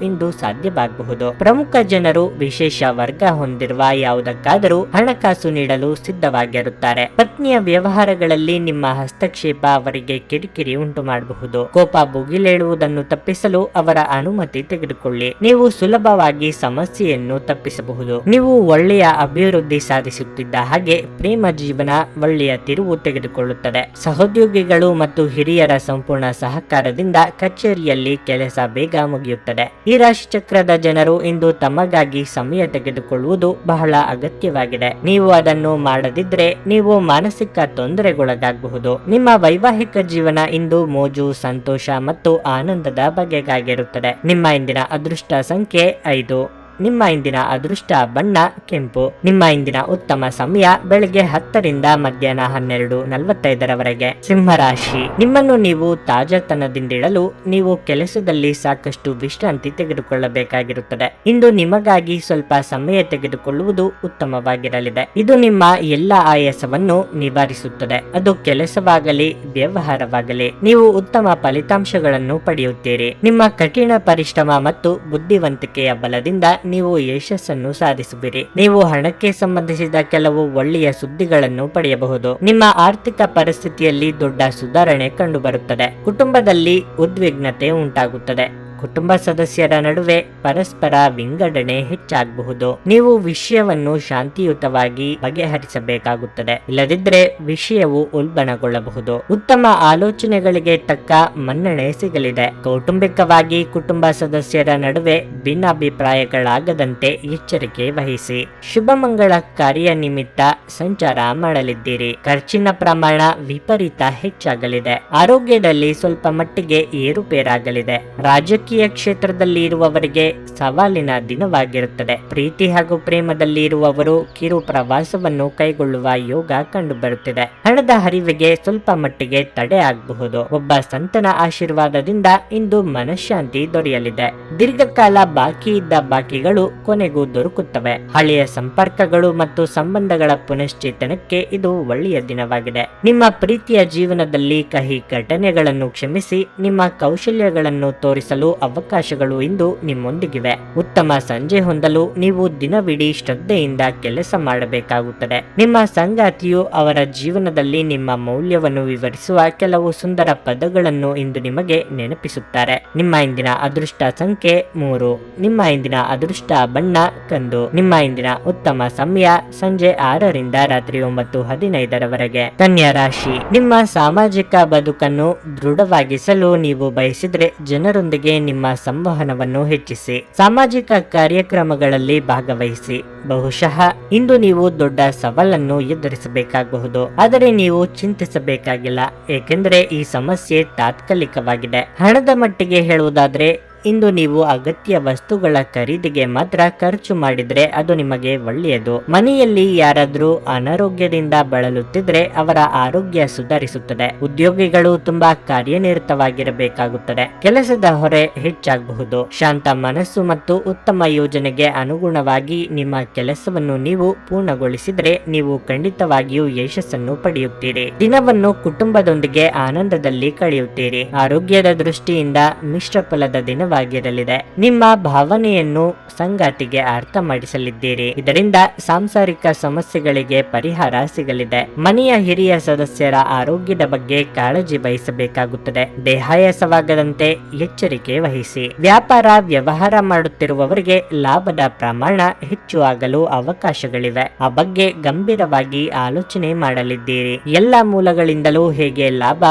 ಇಂದು ಸಾಧ್ಯವಾಗಬಹುದು. ಪ್ರಮುಖ ಜನರು ವಿಶೇಷ ವರ್ಗ ಹೊಂದಿರುವ ಯಾವುದಕ್ಕಾದರೂ ಹಣಕಾಸು ನೀಡಲು ಸಿದ್ಧವಾಗಿರುತ್ತಾರೆ. ಪತ್ನಿಯ ವ್ಯವಹಾರಗಳಲ್ಲಿ ನಿಮ್ಮ ಹಸ್ತಕ್ಷೇಪ ಅವರಿಗೆ ಕಿರಿಕಿರಿ ಉಂಟು ಮಾಡಬಹುದು. ಕೋಪ ಭುಗಿಲೇಳುವುದನ್ನು ತಪ್ಪಿಸಲು ಅವರ ಅನುಮತಿ ತೆಗೆದುಕೊಳ್ಳಿ. ನೀವು ಸುಲಭವಾಗಿ ಸಮಸ್ಯೆಯನ್ನು ತಪ್ಪಿಸಬಹುದು. ನೀವು ಒಳ್ಳೆಯ ಅಭಿವೃದ್ಧಿ ಸಾಧಿಸುತ್ತಿದ್ದ ಹಾಗೆ ಪ್ರೇಮ ಜೀವನ ಒಳ್ಳೆಯ ತಿರುವು ತೆಗೆದುಕೊಳ್ಳುತ್ತದೆ. ಸಹೋದ್ಯೋಗಿಗಳು ಮತ್ತು ಹಿರಿಯರ ಸಂಪೂರ್ಣ ಸಹಕಾರದಿಂದ ಕಚೇರಿಯಲ್ಲಿ ಕೆಲಸ ಬೇಗ ಮುಗಿಯುತ್ತದೆ. ಈ ರಾಶಿ ಚಕ್ರದ ಜನರು ಇಂದು ತಮಗಾಗಿ ಸಮಯ ತೆಗೆದುಕೊಳ್ಳುವುದು ಬಹಳ ಅಗತ್ಯವಾಗಿದೆ. ನೀವು ಅದನ್ನು ಮಾಡದಿದ್ರೆ ನೀವು ಮಾನಸಿಕ ತೊಂದರೆಗೊಳಗಾಗಬಹುದು. ನಿಮ್ಮ ವೈವಾಹಿಕ ಜೀವನ ಇಂದು ಮೋಜು, ಸಂತೋಷ ಮತ್ತು ಆನಂದದ ಬಗೆಗಾಗಿರುತ್ತದೆ. ನಿಮ್ಮ ಇಂದಿನ ಅದೃಷ್ಟ ಸಂಖ್ಯೆ 5. ನಿಮ್ಮ ಇಂದಿನ ಅದೃಷ್ಟ ಬಣ್ಣ ಕೆಂಪು. ನಿಮ್ಮ ಇಂದಿನ ಉತ್ತಮ ಸಮಯ ಬೆಳಗ್ಗೆ 10ರಿಂದ ಮಧ್ಯಾಹ್ನ 12:45ರವರೆಗೆ. ಸಿಂಹರಾಶಿ, ನಿಮ್ಮನ್ನು ನೀವು ತಾಜಾತನದಿಂದಿಡಲು ನೀವು ಕೆಲಸದಲ್ಲಿ ಸಾಕಷ್ಟು ವಿಶ್ರಾಂತಿ ತೆಗೆದುಕೊಳ್ಳಬೇಕಾಗಿರುತ್ತದೆ. ಇಂದು ನಿಮಗಾಗಿ ಸ್ವಲ್ಪ ಸಮಯ ತೆಗೆದುಕೊಳ್ಳುವುದು ಉತ್ತಮವಾಗಿರಲಿದೆ. ಇದು ನಿಮ್ಮ ಎಲ್ಲ ಆಯಾಸವನ್ನು ನಿವಾರಿಸುತ್ತದೆ. ಅದು ಕೆಲಸವಾಗಲಿ ವ್ಯವಹಾರವಾಗಲಿ. ನೀವು ಉತ್ತಮ ಫಲಿತಾಂಶಗಳನ್ನು ಪಡೆಯುತ್ತೀರಿ. ನಿಮ್ಮ ಕಠಿಣ ಪರಿಶ್ರಮ ಮತ್ತು ಬುದ್ಧಿವಂತಿಕೆಯ ಬಲದಿಂದ ನೀವು ಯಶಸ್ಸನ್ನು ಸಾಧಿಸುವಿರಿ. ನೀವು ಹಣಕ್ಕೆ ಸಂಬಂಧಿಸಿದ ಕೆಲವು ಒಳ್ಳೆಯ ಸುದ್ದಿಗಳನ್ನು ಪಡೆಯಬಹುದು. ನಿಮ್ಮ ಆರ್ಥಿಕ ಪರಿಸ್ಥಿತಿಯಲ್ಲಿ ದೊಡ್ಡ ಸುಧಾರಣೆ ಕಂಡುಬರುತ್ತದೆ. ಕುಟುಂಬದಲ್ಲಿ ಉದ್ವಿಗ್ನತೆ ಉಂಟಾಗುತ್ತದೆ. ಕುಟುಂಬ ಸದಸ್ಯರ ನಡುವೆ ಪರಸ್ಪರ ವಿಂಗಡಣೆ ಹೆಚ್ಚಾಗಬಹುದು. ನೀವು ವಿಷಯವನ್ನು ಶಾಂತಿಯುತವಾಗಿ ಬಗೆಹರಿಸಬೇಕಾಗುತ್ತದೆ, ಇಲ್ಲದಿದ್ದರೆ ವಿಷಯವು ಉಲ್ಬಣಗೊಳ್ಳಬಹುದು. ಉತ್ತಮ ಆಲೋಚನೆಗಳಿಗೆ ತಕ್ಕ ಮನ್ನಣೆ ಸಿಗಲಿದೆ. ಕೌಟುಂಬಿಕವಾಗಿ ಕುಟುಂಬ ಸದಸ್ಯರ ನಡುವೆ ಭಿನ್ನಾಭಿಪ್ರಾಯಗಳಾಗದಂತೆ ಎಚ್ಚರಿಕೆ ವಹಿಸಿ. ಶುಭ ಮಂಗಳ ಕಾರ್ಯ ನಿಮಿತ್ತ ಸಂಚಾರ ಮಾಡಲಿದ್ದೀರಿ. ಖರ್ಚಿನ ಪ್ರಮಾಣ ವಿಪರೀತ ಹೆಚ್ಚಾಗಲಿದೆ. ಆರೋಗ್ಯದಲ್ಲಿ ಸ್ವಲ್ಪ ಮಟ್ಟಿಗೆ ಏರುಪೇರಾಗಲಿದೆ. ರಾಜಕೀಯ ಕ್ಷೇತ್ರದಲ್ಲಿ ಇರುವವರಿಗೆ ಸವಾಲಿನ ದಿನವಾಗಿರುತ್ತದೆ. ಪ್ರೀತಿ ಹಾಗೂ ಪ್ರೇಮದಲ್ಲಿ ಇರುವವರು ಕಿರು ಪ್ರವಾಸವನ್ನು ಕೈಗೊಳ್ಳುವ ಯೋಗ ಕಂಡುಬರುತ್ತಿದೆ. ಹಣದ ಹರಿವಿಗೆ ಸ್ವಲ್ಪ ಮಟ್ಟಿಗೆ ತಡೆ ಆಗಬಹುದು. ಒಬ್ಬ ಸಂತನ ಆಶೀರ್ವಾದದಿಂದ ಇಂದು ಮನಃಶಾಂತಿ ದೊರೆಯಲಿದೆ. ದೀರ್ಘಕಾಲ ಬಾಕಿ ಇದ್ದ ಬಾಕಿಗಳು ಕೊನೆಗೂ ದೊರಕುತ್ತವೆ. ಹಳೆಯ ಸಂಪರ್ಕಗಳು ಮತ್ತು ಸಂಬಂಧಗಳ ಪುನಶ್ಚೇತನಕ್ಕೆ ಇದು ಒಳ್ಳೆಯ ದಿನವಾಗಿದೆ. ನಿಮ್ಮ ಪ್ರೀತಿಯ ಜೀವನದಲ್ಲಿ ಕಹಿ ಘಟನೆಗಳನ್ನು ಕ್ಷಮಿಸಿ ನಿಮ್ಮ ಕೌಶಲ್ಯಗಳನ್ನು ತೋರಿಸಲು ಅವಕಾಶಗಳು ಇಂದು ನಿಮ್ಮೊಂದಿಗಿವೆ. ಉತ್ತಮ ಸಂಜೆ ಹೊಂದಲು ನೀವು ದಿನವಿಡೀ ಶ್ರದ್ಧೆಯಿಂದ ಕೆಲಸ ಮಾಡಬೇಕಾಗುತ್ತದೆ. ನಿಮ್ಮ ಸಂಗಾತಿಯು ಅವರ ಜೀವನದಲ್ಲಿ ನಿಮ್ಮ ಮೌಲ್ಯವನ್ನು ವಿವರಿಸುವ ಕೆಲವು ಸುಂದರ ಪದಗಳನ್ನು ಇಂದು ನಿಮಗೆ ನೆನಪಿಸುತ್ತಾರೆ. ನಿಮ್ಮ ಇಂದಿನ ಅದೃಷ್ಟ ಸಂಖ್ಯೆ 3. ನಿಮ್ಮ ಇಂದಿನ ಅದೃಷ್ಟ ಬಣ್ಣ ಕಂದು. ನಿಮ್ಮ ಇಂದಿನ ಉತ್ತಮ ಸಮಯ ಸಂಜೆ 6 ರಿಂದ ರಾತ್ರಿ 9:15 ಕನ್ಯಾ ರಾಶಿ. ನಿಮ್ಮ ಸಾಮಾಜಿಕ ಬದುಕನ್ನು ದೃಢವಾಗಿಸಲು ನೀವು ಬಯಸಿದ್ರೆ ಜನರೊಂದಿಗೆ ನಿಮ್ಮ ಸಂವಹನವನ್ನು ಹೆಚ್ಚಿಸಿ. ಸಾಮಾಜಿಕ ಕಾರ್ಯಕ್ರಮಗಳಲ್ಲಿ ಭಾಗವಹಿಸಿ. ಬಹುಶಃ ಇಂದು ನೀವು ದೊಡ್ಡ ಸವಾಲನ್ನು ಎದುರಿಸಬೇಕಾಗಬಹುದು, ಆದರೆ ನೀವು ಚಿಂತಿಸಬೇಕಾಗಿಲ್ಲ, ಏಕೆಂದರೆ ಈ ಸಮಸ್ಯೆ ತಾತ್ಕಾಲಿಕವಾಗಿದೆ. ಹಣದ ಮಟ್ಟಿಗೆ ಹೇಳುವುದಾದ್ರೆ ಇಂದು ನೀವು ಅಗತ್ಯ ವಸ್ತುಗಳ ಖರೀದಿಗೆ ಮಾತ್ರ ಖರ್ಚು ಮಾಡಿದ್ರೆ ಅದು ನಿಮಗೆ ಒಳ್ಳೆಯದು. ಮನೆಯಲ್ಲಿ ಯಾರಾದ್ರೂ ಅನಾರೋಗ್ಯದಿಂದ ಬಳಲುತ್ತಿದ್ರೆ ಅವರ ಆರೋಗ್ಯ ಸುಧಾರಿಸುತ್ತದೆ. ಉದ್ಯೋಗಿಗಳು ತುಂಬಾ ಕಾರ್ಯನಿರತವಾಗಿರಬೇಕಾಗುತ್ತದೆ. ಕೆಲಸದ ಹೊರೆ ಹೆಚ್ಚಾಗಬಹುದು. ಶಾಂತ ಮನಸ್ಸು ಮತ್ತು ಉತ್ತಮ ಯೋಜನೆಗೆ ಅನುಗುಣವಾಗಿ ನಿಮ್ಮ ಕೆಲಸವನ್ನು ನೀವು ಪೂರ್ಣಗೊಳಿಸಿದ್ರೆ ನೀವು ಖಂಡಿತವಾಗಿಯೂ ಯಶಸ್ಸನ್ನು ಪಡೆಯುತ್ತೀರಿ. ದಿನವನ್ನು ಕುಟುಂಬದೊಂದಿಗೆ ಆನಂದದಲ್ಲಿ ಕಳೆಯುತ್ತೀರಿ. ಆರೋಗ್ಯದ ದೃಷ್ಟಿಯಿಂದ ಮಿಶ್ರ ಫಲದ ದಿನ ವಾಗಿರಲಿದೆ. ನಿಮ್ಮ ಭಾವನೆಯನ್ನು ಸಂಗಾತಿಗೆ ಅರ್ಥ ಮಾಡಿಸಲಿದ್ದೀರಿ. ಇದರಿಂದ ಸಾಂಸಾರಿಕ ಸಮಸ್ಯೆಗಳಿಗೆ ಪರಿಹಾರ ಸಿಗಲಿದೆ. ಮನೆಯ ಹಿರಿಯ ಸದಸ್ಯರ ಆರೋಗ್ಯದ ಬಗ್ಗೆ ಕಾಳಜಿ ವಹಿಸಬೇಕಾಗುತ್ತದೆ. ದೇಹಾಯಾಸವಾಗದಂತೆ ಎಚ್ಚರಿಕೆ ವಹಿಸಿ. ವ್ಯಾಪಾರ ವ್ಯವಹಾರ ಮಾಡುತ್ತಿರುವವರಿಗೆ ಲಾಭದ ಪ್ರಮಾಣ ಹೆಚ್ಚು ಆಗಲು ಅವಕಾಶಗಳಿವೆ. ಆ ಬಗ್ಗೆ ಗಂಭೀರವಾಗಿ ಆಲೋಚನೆ ಮಾಡಲಿದ್ದೀರಿ. ಎಲ್ಲ ಮೂಲಗಳಿಂದಲೂ ಹೇಗೆ ಲಾಭ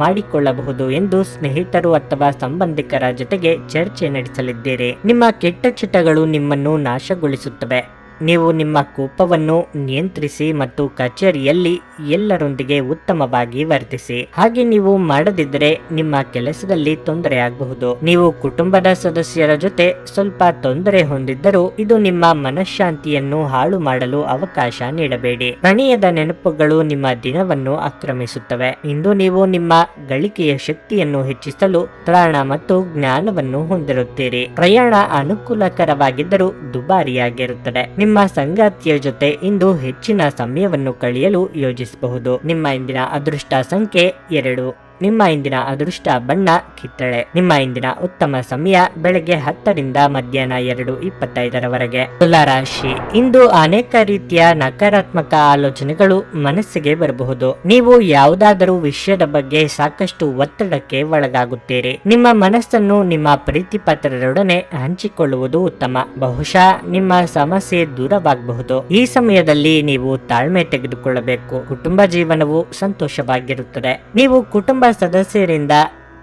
ಮಾಡಿಕೊಳ್ಳಬಹುದು ಎಂದು ಸ್ನೇಹಿತರು ಅಥವಾ ಸಂಬಂಧಿಕರ ಜೊತೆಗೆ ಚರ್ಚೆ ನಡೆಸಲಿದ್ದೀರಿ. ನಿಮ್ಮ ಕೆಟ್ಟ ಚಟಗಳು ನಿಮ್ಮನ್ನು ನಾಶಗೊಳಿಸುತ್ತವೆ. ನೀವು ನಿಮ್ಮ ಕೋಪವನ್ನು ನಿಯಂತ್ರಿಸಿ ಮತ್ತು ಕಚೇರಿಯಲ್ಲಿ ಎಲ್ಲರೊಂದಿಗೆ ಉತ್ತಮವಾಗಿ ವರ್ತಿಸಿ. ಹಾಗೆ ನೀವು ಮಾಡದಿದ್ದರೆ ನಿಮ್ಮ ಕೆಲಸದಲ್ಲಿ ತೊಂದರೆ ಆಗಬಹುದು. ನೀವು ಕುಟುಂಬದ ಸದಸ್ಯರ ಜೊತೆ ಸ್ವಲ್ಪ ತೊಂದರೆ ಹೊಂದಿದ್ದರೂ ಇದು ನಿಮ್ಮ ಮನಃಶಾಂತಿಯನ್ನು ಹಾಳು ಮಾಡಲು ಅವಕಾಶ ನೀಡಬೇಡಿ. ಪ್ರಣಯದ ನೆನಪುಗಳು ನಿಮ್ಮ ದಿನವನ್ನು ಆಕ್ರಮಿಸುತ್ತವೆ. ಇಂದು ನೀವು ನಿಮ್ಮ ಗಳಿಕೆಯ ಶಕ್ತಿಯನ್ನು ಹೆಚ್ಚಿಸಲು ತ್ರಾಣ ಮತ್ತು ಜ್ಞಾನವನ್ನು ಹೊಂದಿರುತ್ತೀರಿ. ಪ್ರಯಾಣ ಅನುಕೂಲಕರವಾಗಿದ್ದರೂ ದುಬಾರಿಯಾಗಿರುತ್ತದೆ. ನಿಮ್ಮ ಸಂಗಾತಿಯ ಜೊತೆ ಇಂದು ಹೆಚ್ಚಿನ ಸಮಯವನ್ನು ಕಳೆಯಲು ಯೋಜಿಸಬಹುದು. ನಿಮ್ಮ ಇಂದಿನ ಅದೃಷ್ಟ ಸಂಖ್ಯೆ 2. ನಿಮ್ಮ ಇಂದಿನ ಅದೃಷ್ಟ ಬಣ್ಣ ಕಿತ್ತಳೆ. ನಿಮ್ಮ ಇಂದಿನ ಉತ್ತಮ ಸಮಯ ಬೆಳಗ್ಗೆ 10 ರಿಂದ ಮಧ್ಯಾಹ್ನ 2:25 ತುಲಾ ರಾಶಿ. ಇಂದು ಅನೇಕ ರೀತಿಯ ನಕಾರಾತ್ಮಕ ಆಲೋಚನೆಗಳು ಮನಸ್ಸಿಗೆ ಬರಬಹುದು. ನೀವು ಯಾವುದಾದರೂ ವಿಷಯದ ಬಗ್ಗೆ ಸಾಕಷ್ಟು ಒತ್ತಡಕ್ಕೆ ಒಳಗಾಗುತ್ತೀರಿ. ನಿಮ್ಮ ಮನಸ್ಸನ್ನು ನಿಮ್ಮ ಪ್ರೀತಿ ಪಾತ್ರರೊಡನೆ ಹಂಚಿಕೊಳ್ಳುವುದು ಉತ್ತಮ. ಬಹುಶಃ ನಿಮ್ಮ ಸಮಸ್ಯೆ ದೂರವಾಗಬಹುದು. ಈ ಸಮಯದಲ್ಲಿ ನೀವು ತಾಳ್ಮೆ ತೆಗೆದುಕೊಳ್ಳಬೇಕು. ಕುಟುಂಬ ಜೀವನವು ಸಂತೋಷವಾಗಿರುತ್ತದೆ. ನೀವು ಕುಟುಂಬ ಸದಸ್ಯರಿಂದ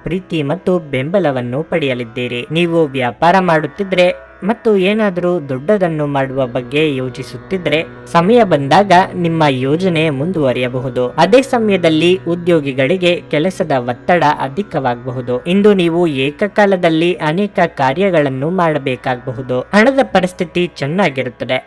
ಪ್ರೀತಿ ಮತ್ತು ಬೆಂಬಲವನ್ನು ಪಡೆಯಲಿದ್ದೀರಿ. ನೀವು ವ್ಯಾಪಾರ ಮಾಡುತ್ತಿದ್ರೆ ಮತ್ತು ಏನಾದರೂ ದೊಡ್ಡದನ್ನು ಮಾಡುವ ಬಗ್ಗೆ ಯೋಚಿಸುತ್ತಿದ್ರೆ ಸಮಯ ಬಂದಾಗ ನಿಮ್ಮ ಯೋಜನೆ ಮುಂದುವರಿಯಬಹುದು. ಅದೇ ಸಮಯದಲ್ಲಿ ಉದ್ಯೋಗಿಗಳಿಗೆ ಕೆಲಸದ ಒತ್ತಡ ಅಧಿಕವಾಗಬಹುದು. ಇಂದು ನೀವು ಏಕಕಾಲದಲ್ಲಿ ಅನೇಕ ಕಾರ್ಯಗಳನ್ನು ಮಾಡಬೇಕಾಗಬಹುದು. ಹಣದ ಪರಿಸ್ಥಿತಿ ಚೆನ್ನಾಗಿರುತ್ತದೆ.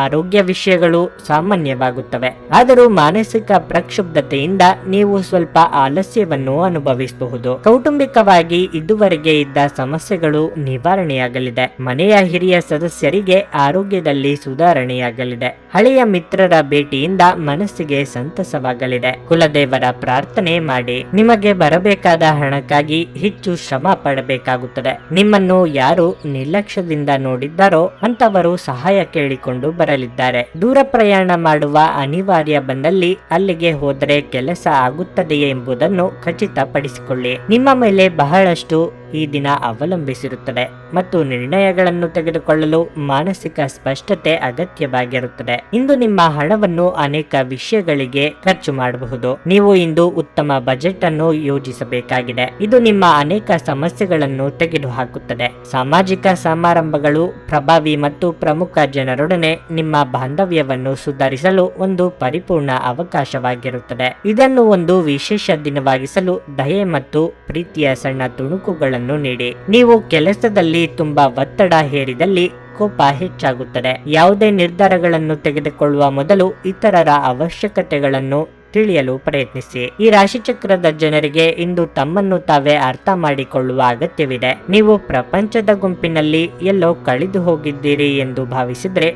ಆರೋಗ್ಯ ವಿಷಯಗಳು ಸಾಮಾನ್ಯವಾಗುತ್ತವೆ. ಆದರೂ ಮಾನಸಿಕ ಪ್ರಕ್ಷುಬ್ಧತೆಯಿಂದ ನೀವು ಸ್ವಲ್ಪ ಆಲಸ್ಯವನ್ನು ಅನುಭವಿಸಬಹುದು. ಕೌಟುಂಬಿಕವಾಗಿ ಇದುವರೆಗೆ ಇದ್ದ ಸಮಸ್ಯೆಗಳು ನಿವಾರಣೆಯಾಗಲಿದೆ. ಮನೆಯ ಹಿರಿಯ ಸದಸ್ಯರಿಗೆ ಆರೋಗ್ಯದಲ್ಲಿ ಸುಧಾರಣೆಯಾಗಲಿದೆ. ಹಳೆಯ ಮಿತ್ರರ ಭೇಟಿಯಿಂದ ಮನಸ್ಸಿಗೆ ಸಂತಸವಾಗಲಿದೆ. ಕುಲದೇವರ ಪ್ರಾರ್ಥನೆ ಮಾಡಿ. ನಿಮಗೆ ಬರಬೇಕಾದ ಹಣಕ್ಕಾಗಿ ಹೆಚ್ಚು ಶ್ರಮ ಪಡಬೇಕಾಗುತ್ತದೆ. ನಿಮ್ಮನ್ನು ಯಾರು ನಿರ್ಲಕ್ಷ್ಯದಿಂದ ನೋಡಿದ್ದಾರೋ ಅಂತವರು ಸಹಾಯ ಕೇಳಿಕೊಂಡು ಬರಲಿದ್ದಾರೆ. ದೂರ ಪ್ರಯಾಣ ಮಾಡುವ ಅನಿವಾರ್ಯ ಬಂದಲ್ಲಿ ಅಲ್ಲಿಗೆ ಹೋದರೆ ಕೆಲಸ ಆಗುತ್ತದೆಯೇ ಎಂಬುದನ್ನು ಖಚಿತಪಡಿಸಿಕೊಳ್ಳಿ. ನಿಮ್ಮ ಮೇಲೆ ಬಹಳಷ್ಟು ಈ ದಿನ ಅವಲಂಬಿಸಿರುತ್ತದೆ ಮತ್ತು ನಿರ್ಣಯಗಳನ್ನು ತೆಗೆದುಕೊಳ್ಳಲು ಮಾನಸಿಕ ಸ್ಪಷ್ಟತೆ ಅಗತ್ಯವಾಗಿರುತ್ತದೆ. ಇಂದು ನಿಮ್ಮ ಹಣವನ್ನು ಅನೇಕ ವಿಷಯಗಳಿಗೆ ಖರ್ಚು ಮಾಡಬಹುದು. ನೀವು ಇಂದು ಉತ್ತಮ ಬಜೆಟ್ ಅನ್ನು ಯೋಜಿಸಬೇಕಾಗಿದೆ. ಇದು ನಿಮ್ಮ ಅನೇಕ ಸಮಸ್ಯೆಗಳನ್ನು ತೆಗೆದುಹಾಕುತ್ತದೆ. ಸಾಮಾಜಿಕ ಸಮಾರಂಭಗಳು ಪ್ರಭಾವಿ ಮತ್ತು ಪ್ರಮುಖ ಜನರೊಡನೆ ನಿಮ್ಮ ಬಾಂಧವ್ಯವನ್ನು ಸುಧಾರಿಸಲು ಒಂದು ಪರಿಪೂರ್ಣ ಅವಕಾಶವಾಗಿರುತ್ತದೆ. ಇದನ್ನು ಒಂದು ವಿಶೇಷ ದಿನವಾಗಿಸಲು ದಯೆ ಮತ್ತು ಪ್ರೀತಿಯ ಸಣ್ಣ ತುಣುಕುಗಳನ್ನು ನೀಡಿ. ನೀವು ಕೆಲಸದಲ್ಲಿ ತುಂಬಾ ಒತ್ತಡ ಹೇರಿದಲ್ಲಿ ಕೋಪ ಹೆಚ್ಚಾಗುತ್ತದೆ. ಯಾವುದೇ ನಿರ್ಧಾರಗಳನ್ನು ತೆಗೆದುಕೊಳ್ಳುವ ಮೊದಲು ಇತರರ ಅವಶ್ಯಕತೆಗಳನ್ನು ತಿಳಿಯಲು ಪ್ರಯತ್ನಿಸಿ. ಈ ರಾಶಿಚಕ್ರದ ಜನರಿಗೆ ಇಂದು ತಮ್ಮನ್ನು ತಾವೇ ಅರ್ಥ ಮಾಡಿಕೊಳ್ಳುವ ಅಗತ್ಯವಿದೆ. ನೀವು ಪ್ರಪಂಚದ ಗುಂಪಿನಲ್ಲಿ ಎಲ್ಲೋ ಕಳೆದು ಹೋಗಿದ್ದೀರಿ ಎಂದು ಭಾವಿಸಿದ್ರೆ